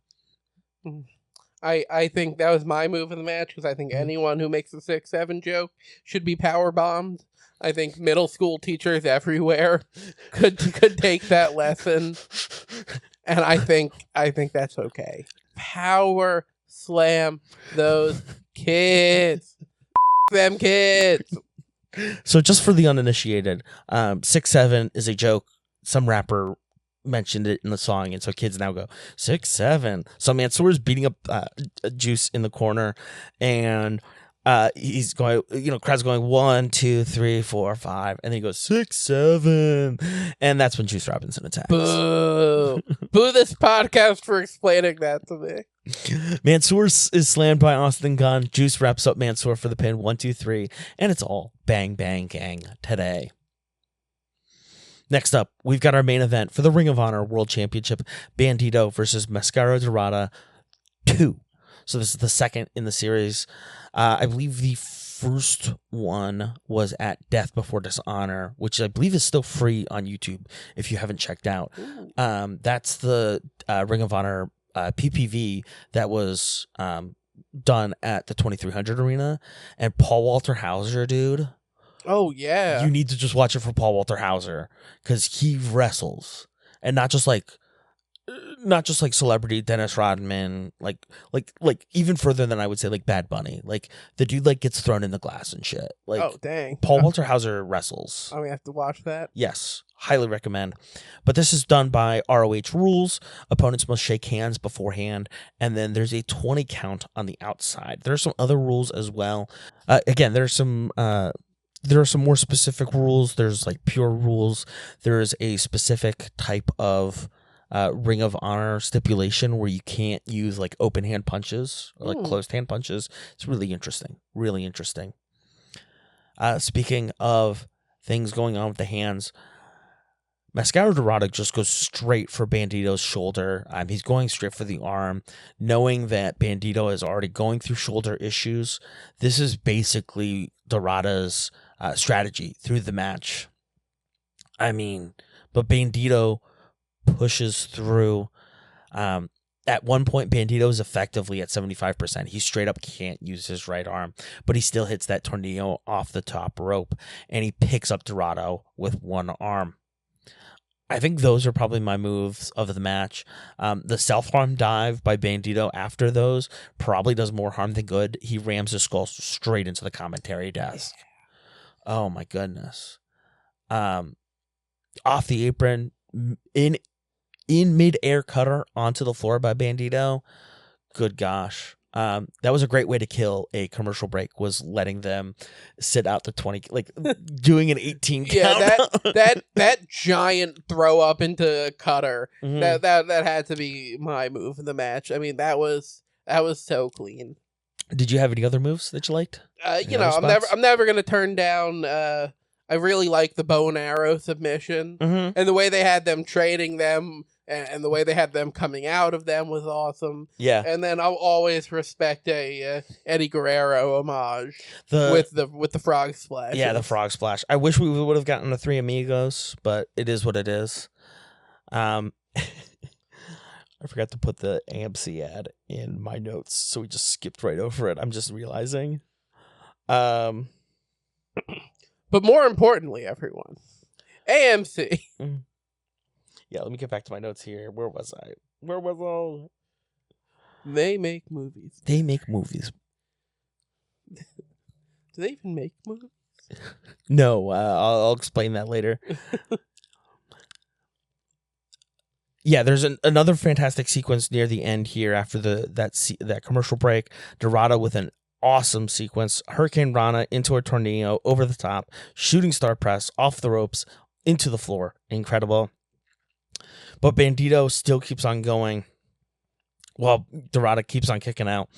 I think that was my move of the match, because I think anyone who makes a 6-7 joke should be power bombed. I think middle school teachers everywhere could take that lesson, and I think that's okay. Power slam those kids, them kids. So just for the uninitiated, 6-7 is a joke. Some rapper mentioned it in the song, and so kids now go 6-7. So Mansoor's beating up Juice in the corner, and he's going, crowd's going 1, 2, 3, 4, 5, and then he goes 6-7, and that's when Juice Robinson attacks. Boo! Boo this podcast for explaining that to me. Mansoor is slammed by Austin Gunn. Juice wraps up Mansoor for the pin. 1, 2, 3, and it's all Bang Bang Gang today. Next up, we've got our main event for the Ring of Honor World Championship: Bandido versus Mascara Dorada 2. So this is the second in the series. I believe the first one was at Death Before Dishonor, which I believe is still free on YouTube if you haven't checked out. That's the Ring of Honor PPV that was done at the 2300 Arena. And Paul Walter Hauser, dude. Oh, yeah. You need to just watch it for Paul Walter Hauser, because he wrestles, and not just like celebrity Dennis Rodman, like even further than I would say, like Bad Bunny. Like the dude like gets thrown in the glass and shit. Like, oh, dang. Paul Walter Hauser wrestles. Oh, we have to watch that? Yes, highly recommend. But this is done by ROH rules. Opponents must shake hands beforehand, and then there's a 20 count on the outside. There are some other rules as well. Again, there are some more specific rules. There's like pure rules. There is a specific type of Ring of Honor stipulation where you can't use like open hand punches or like closed hand punches. It's really interesting. Really interesting. Speaking of things going on with the hands, Mascara Dorada just goes straight for Bandido's shoulder. He's going straight for the arm, knowing that Bandido is already going through shoulder issues. This is basically Dorada's strategy through the match. But Bandido pushes through. At one point, Bandido is effectively at 75%. He straight up can't use his right arm, but he still hits that tornado off the top rope, and he picks up Dorado with one arm. I think those are probably my moves of the match. The self-harm dive by Bandido after those probably does more harm than good. He rams his skull straight into the commentary desk. Oh my goodness. Off the apron, in mid-air cutter onto the floor by Bandido. Good gosh. That was a great way to kill a commercial break, was letting them sit out the 20, like doing an 18 count. Yeah, that giant throw up into a cutter. Mm-hmm. That had to be my move in the match. I mean, that was so clean. Did you have any other moves that you liked? I'm never gonna turn down. I really like the bow and arrow submission, and the way they had them trading them, and the way they had them coming out of them was awesome. Yeah, and then I'll always respect a Eddie Guerrero homage with the frog splash. Yeah, the frog splash. I wish we would have gotten the Three Amigos, but it is what it is. I forgot to put the AMC ad in my notes, so we just skipped right over it. I'm just realizing. But more importantly, everyone, AMC. Yeah, let me get back to my notes here. Where was I? They make movies. They make movies. Do they even make movies? No, I'll explain that later. Yeah, there's another fantastic sequence near the end here after that commercial break. Dorada with an awesome sequence. Hurricane Rana into a tornado, over the top, shooting star press, off the ropes, into the floor. Incredible. But Bandido still keeps on going while Dorada keeps on kicking out.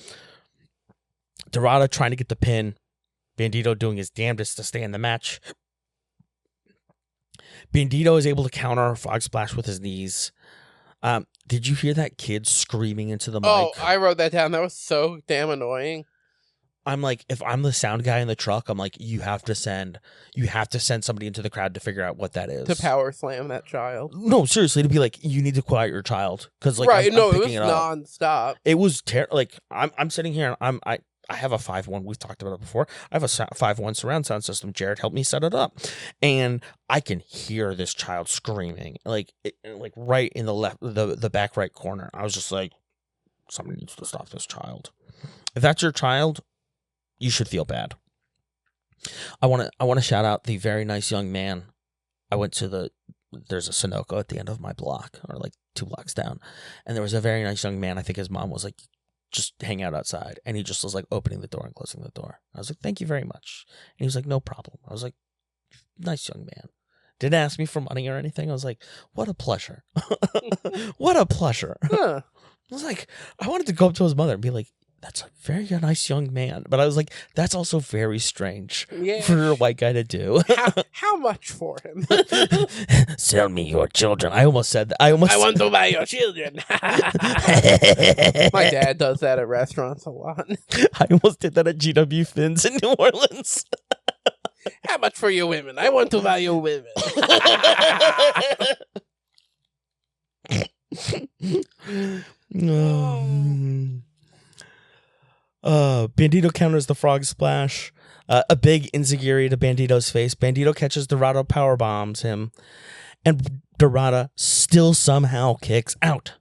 Dorada trying to get the pin. Bandido doing his damnedest to stay in the match. Bandido is able to counter a frog splash with his knees. Did you hear that kid screaming into the mic? Oh, I wrote that down. That was so damn annoying. I'm like, if I'm the sound guy in the truck, I'm like, you have to send somebody into the crowd to figure out what that is. To power slam that child. No, seriously, to be like, you need to quiet your child. Because like, right, I'm no, it picking was nonstop. It was terrible. Like, I'm sitting here, and I have a 5.1. We've talked about it before. I have a 5.1 surround sound system. Jared helped me set it up, and I can hear this child screaming, like right in the back right corner. I was just like, somebody needs to stop this child. If that's your child, you should feel bad. I want to shout out the very nice young man. I went to there's a Sunoco at the end of my block, or like 2 blocks down, and there was a very nice young man. I think his mom was like, just hang out outside, and he just was like opening the door and closing the door. I was like, thank you very much. And he was like, no problem. I was like, nice young man. Didn't ask me for money or anything. I was like, what a pleasure. What a pleasure. Huh. I was like, I wanted to go up to his mother and be like, that's a very nice young man. But I was like, that's also very strange for a white guy to do. How much for him? Sell me your children. I almost said that. I want to buy your children. My dad does that at restaurants a lot. I almost did that at GW Finn's in New Orleans. How much for your women? I want to buy your women. Bandido counters the frog splash. A big enziguri to Bandido's face. Bandido catches Dorada, power bombs him, and Dorada still somehow kicks out.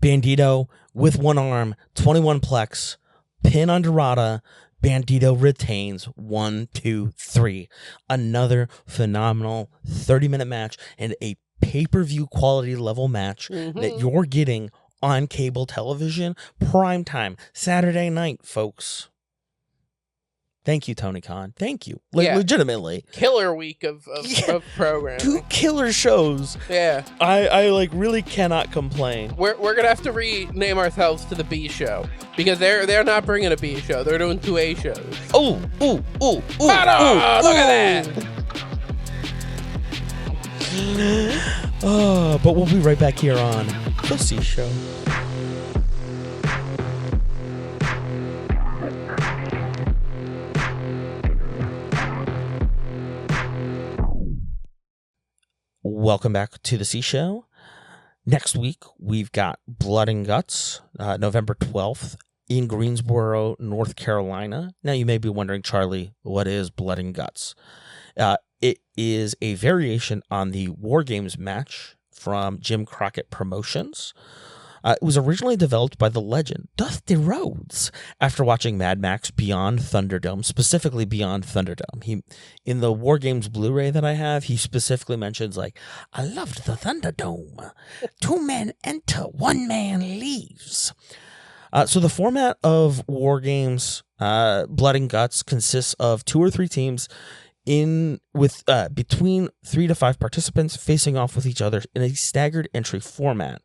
Bandido with one arm, 21 plex, pin on Dorada. Bandido retains 1, 2, 3. Another phenomenal 30-minute match and a pay-per-view quality level match that you're getting on cable television, primetime, Saturday night, folks. Thank you, Tony Khan. Thank you. Legitimately. Killer week of programming. 2 killer shows. Yeah. I like really cannot complain. We're going to have to rename ourselves to the B Show, because they're not bringing a B Show. They're doing 2 A shows. Ooh. Look at that. But we'll be right back here on The C Show. Welcome back to The C Show. Next week, we've got Blood and Guts, November 12th in Greensboro, North Carolina. Now, you may be wondering, Charlie, what is Blood and Guts? It is a variation on the War Games match from Jim Crockett Promotions. It was originally developed by the legend Dusty Rhodes after watching Mad Max Beyond Thunderdome, specifically Beyond Thunderdome. In the War Games Blu-ray that I have, he specifically mentions, like, I loved the Thunderdome. 2 men enter, 1 man leaves. So the format of War Games Blood and Guts consists of 2 or 3 teams with between 3 to 5 participants facing off with each other in a staggered entry format.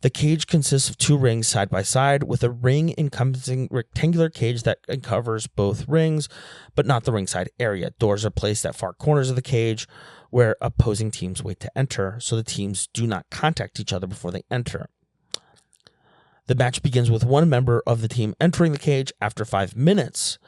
The cage consists of 2 rings side by side, with a ring encompassing rectangular cage that covers both rings, but not the ringside area. Doors are placed at far corners of the cage where opposing teams wait to enter, so the teams do not contact each other before they enter. The match begins with 1 member of the team entering the cage. After 5 minutes,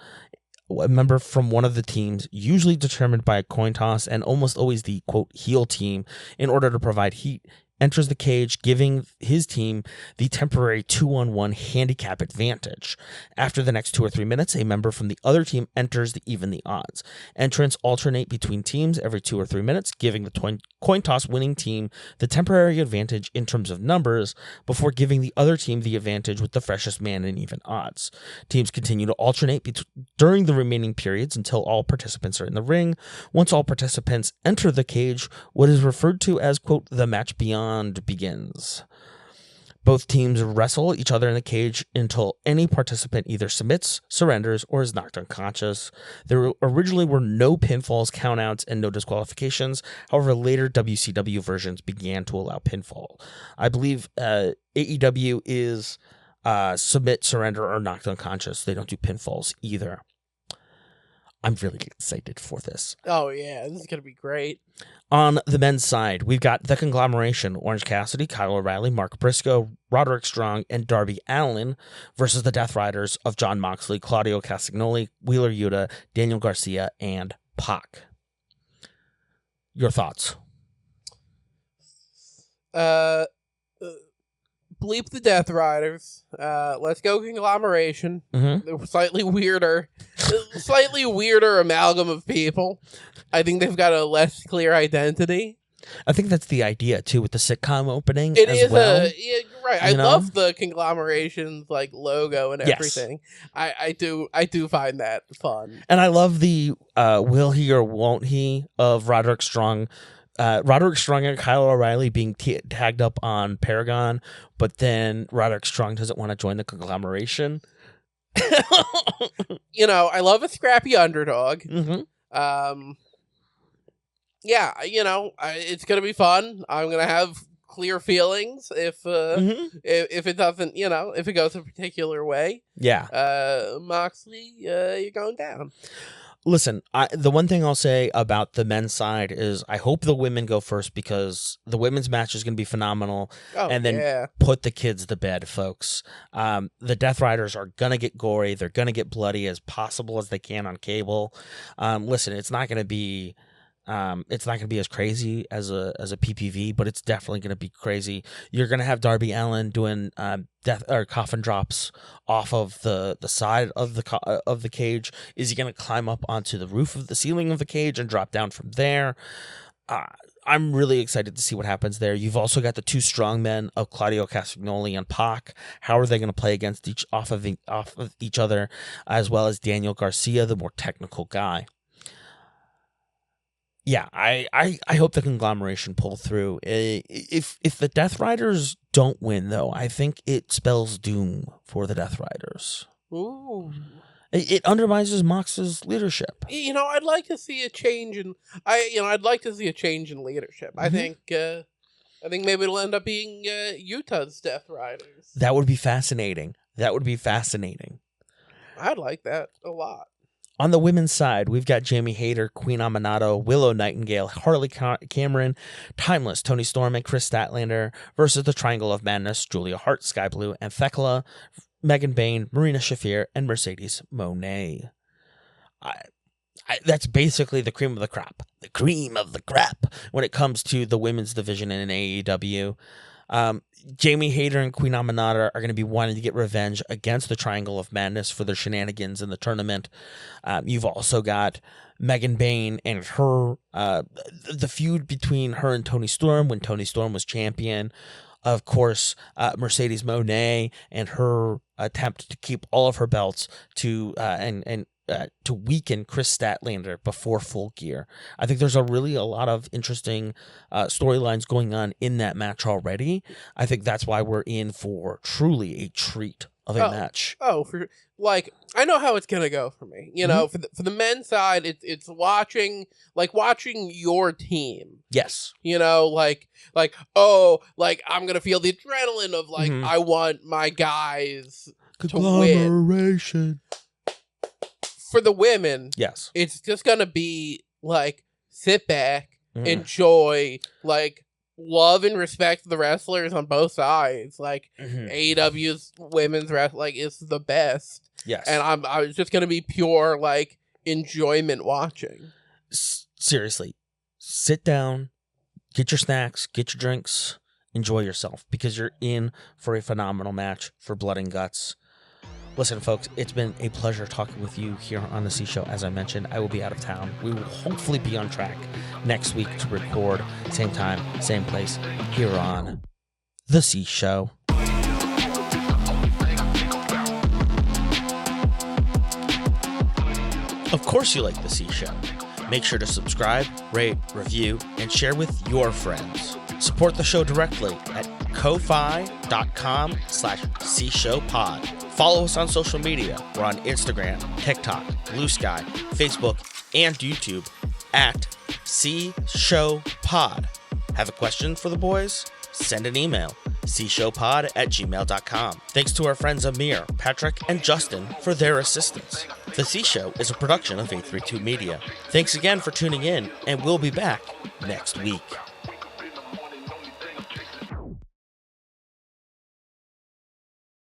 a member from one of the teams, usually determined by a coin toss and almost always the, quote, heel team, in order to provide heat, enters the cage, giving his team the temporary 2-on-1 handicap advantage. After the next 2 or 3 minutes, a member from the other team enters to even the odds. Entrants alternate between teams every 2 or 3 minutes, giving the coin toss winning team the temporary advantage in terms of numbers before giving the other team the advantage with the freshest man in even odds. Teams continue to alternate during the remaining periods until all participants are in the ring. Once all participants enter the cage, what is referred to as, quote, the match beyond begins. Both teams wrestle each other in the cage until any participant either submits, surrenders, or is knocked unconscious. There originally were no pinfalls, countouts, and no disqualifications. However, later WCW versions began to allow pinfall. I believe AEW is submit, surrender, or knocked unconscious. They don't do pinfalls either. I'm really excited for this. Oh, yeah. This is going to be great. On the men's side, we've got the conglomeration, Orange Cassidy, Kyle O'Reilly, Mark Briscoe, Roderick Strong, and Darby Allin versus the Death Riders of Jon Moxley, Claudio Castagnoli, Wheeler Yuta, Daniel Garcia, and Pac. Your thoughts? Bleep the Death Riders. Let's go conglomeration. Mm-hmm. Slightly weirder amalgam of people. I think they've got a less clear identity. I think that's the idea too with the sitcom opening. It as is well. yeah, right. I love the conglomeration's like logo and everything. Yes. I do find that fun. And I love the will he or won't he of Roderick Strong. Roderick Strong and Kyle O'Reilly being tagged up on Paragon, but then Roderick Strong doesn't want to join the conglomeration. I love a scrappy underdog. Mm-hmm. Yeah, it's gonna be fun. I'm gonna have clear feelings if it doesn't, if it goes a particular way. Yeah. Moxley, you're going down. Listen, the one thing I'll say about the men's side is I hope the women go first because the women's match is going to be phenomenal. Oh, and then put the kids to bed, folks. The Death Riders are going to get gory. They're going to get bloody as possible as they can on cable. Listen, it's not going to be as crazy as a PPV, but it's definitely going to be crazy. You're going to have Darby Allin doing death or coffin drops off of the side of the cage. Is he going to climb up onto the roof of the ceiling of the cage and drop down from there? I'm really excited to see what happens there. You've also got the two strong men of Claudio Castagnoli and Pac. How are they going to play against each other, as well as Daniel Garcia, the more technical guy? Yeah, I hope the conglomeration pull through. If the Death Riders don't win, though, I think it spells doom for the Death Riders. Ooh. It undermines Mox's leadership. I'd like to see a change in. I'd like to see a change in leadership. Mm-hmm. I think maybe it'll end up being Utah's Death Riders. That would be fascinating. I'd like that a lot. On the women's side, we've got Jamie Hayter, Queen Aminato, Willow Nightingale, Harley Cameron, Timeless, Tony Storm, and Chris Statlander versus the Triangle of Madness, Julia Hart, Sky Blue, and Thekla, Megan Bayne, Marina Shafir, and Mercedes Moné. That's basically the cream of the crop. The cream of the crop when it comes to the women's division in AEW. Jamie Hayter and Queen Aminato are going to be wanting to get revenge against the Triangle of Madness for their shenanigans in the tournament. You've also got Megan Bayne and her, the feud between her and Tony Storm when Tony Storm was champion. Of course, Mercedes Moné and her attempt to keep all of her belts to weaken Chris Statlander before Full Gear. I think there's a lot of interesting storylines going on in that match already. I think that's why we're in for truly a treat of a match. I know how it's gonna go for me. For the men's side, it's watching your team. Yes. I'm gonna feel the adrenaline of I want my guys to win. For the women, yes, it's just gonna be sit back, enjoy, love and respect the wrestlers on both sides. AEW's women's wrestling is the best. Yes, and I was just gonna be pure enjoyment watching. Seriously, sit down, get your snacks, get your drinks, enjoy yourself, because you're in for a phenomenal match for Blood and Guts. Listen, folks, it's been a pleasure talking with you here on The C Show. As I mentioned, I will be out of town. We will hopefully be on track next week to record, same time, same place, here on The C Show. Of course you like The C Show. Make sure to subscribe, rate, review, and share with your friends. Support the show directly at ko-fi.com/cshowpod. Follow us on social media. We're on Instagram, TikTok, Blue Sky, Facebook, and YouTube at C Show Pod. Have a question for the boys? Send an email, cshowpod@gmail.com. Thanks to our friends Amir, Patrick, and Justin for their assistance. The C Show is a production of 832 Media. Thanks again for tuning in, and we'll be back next week.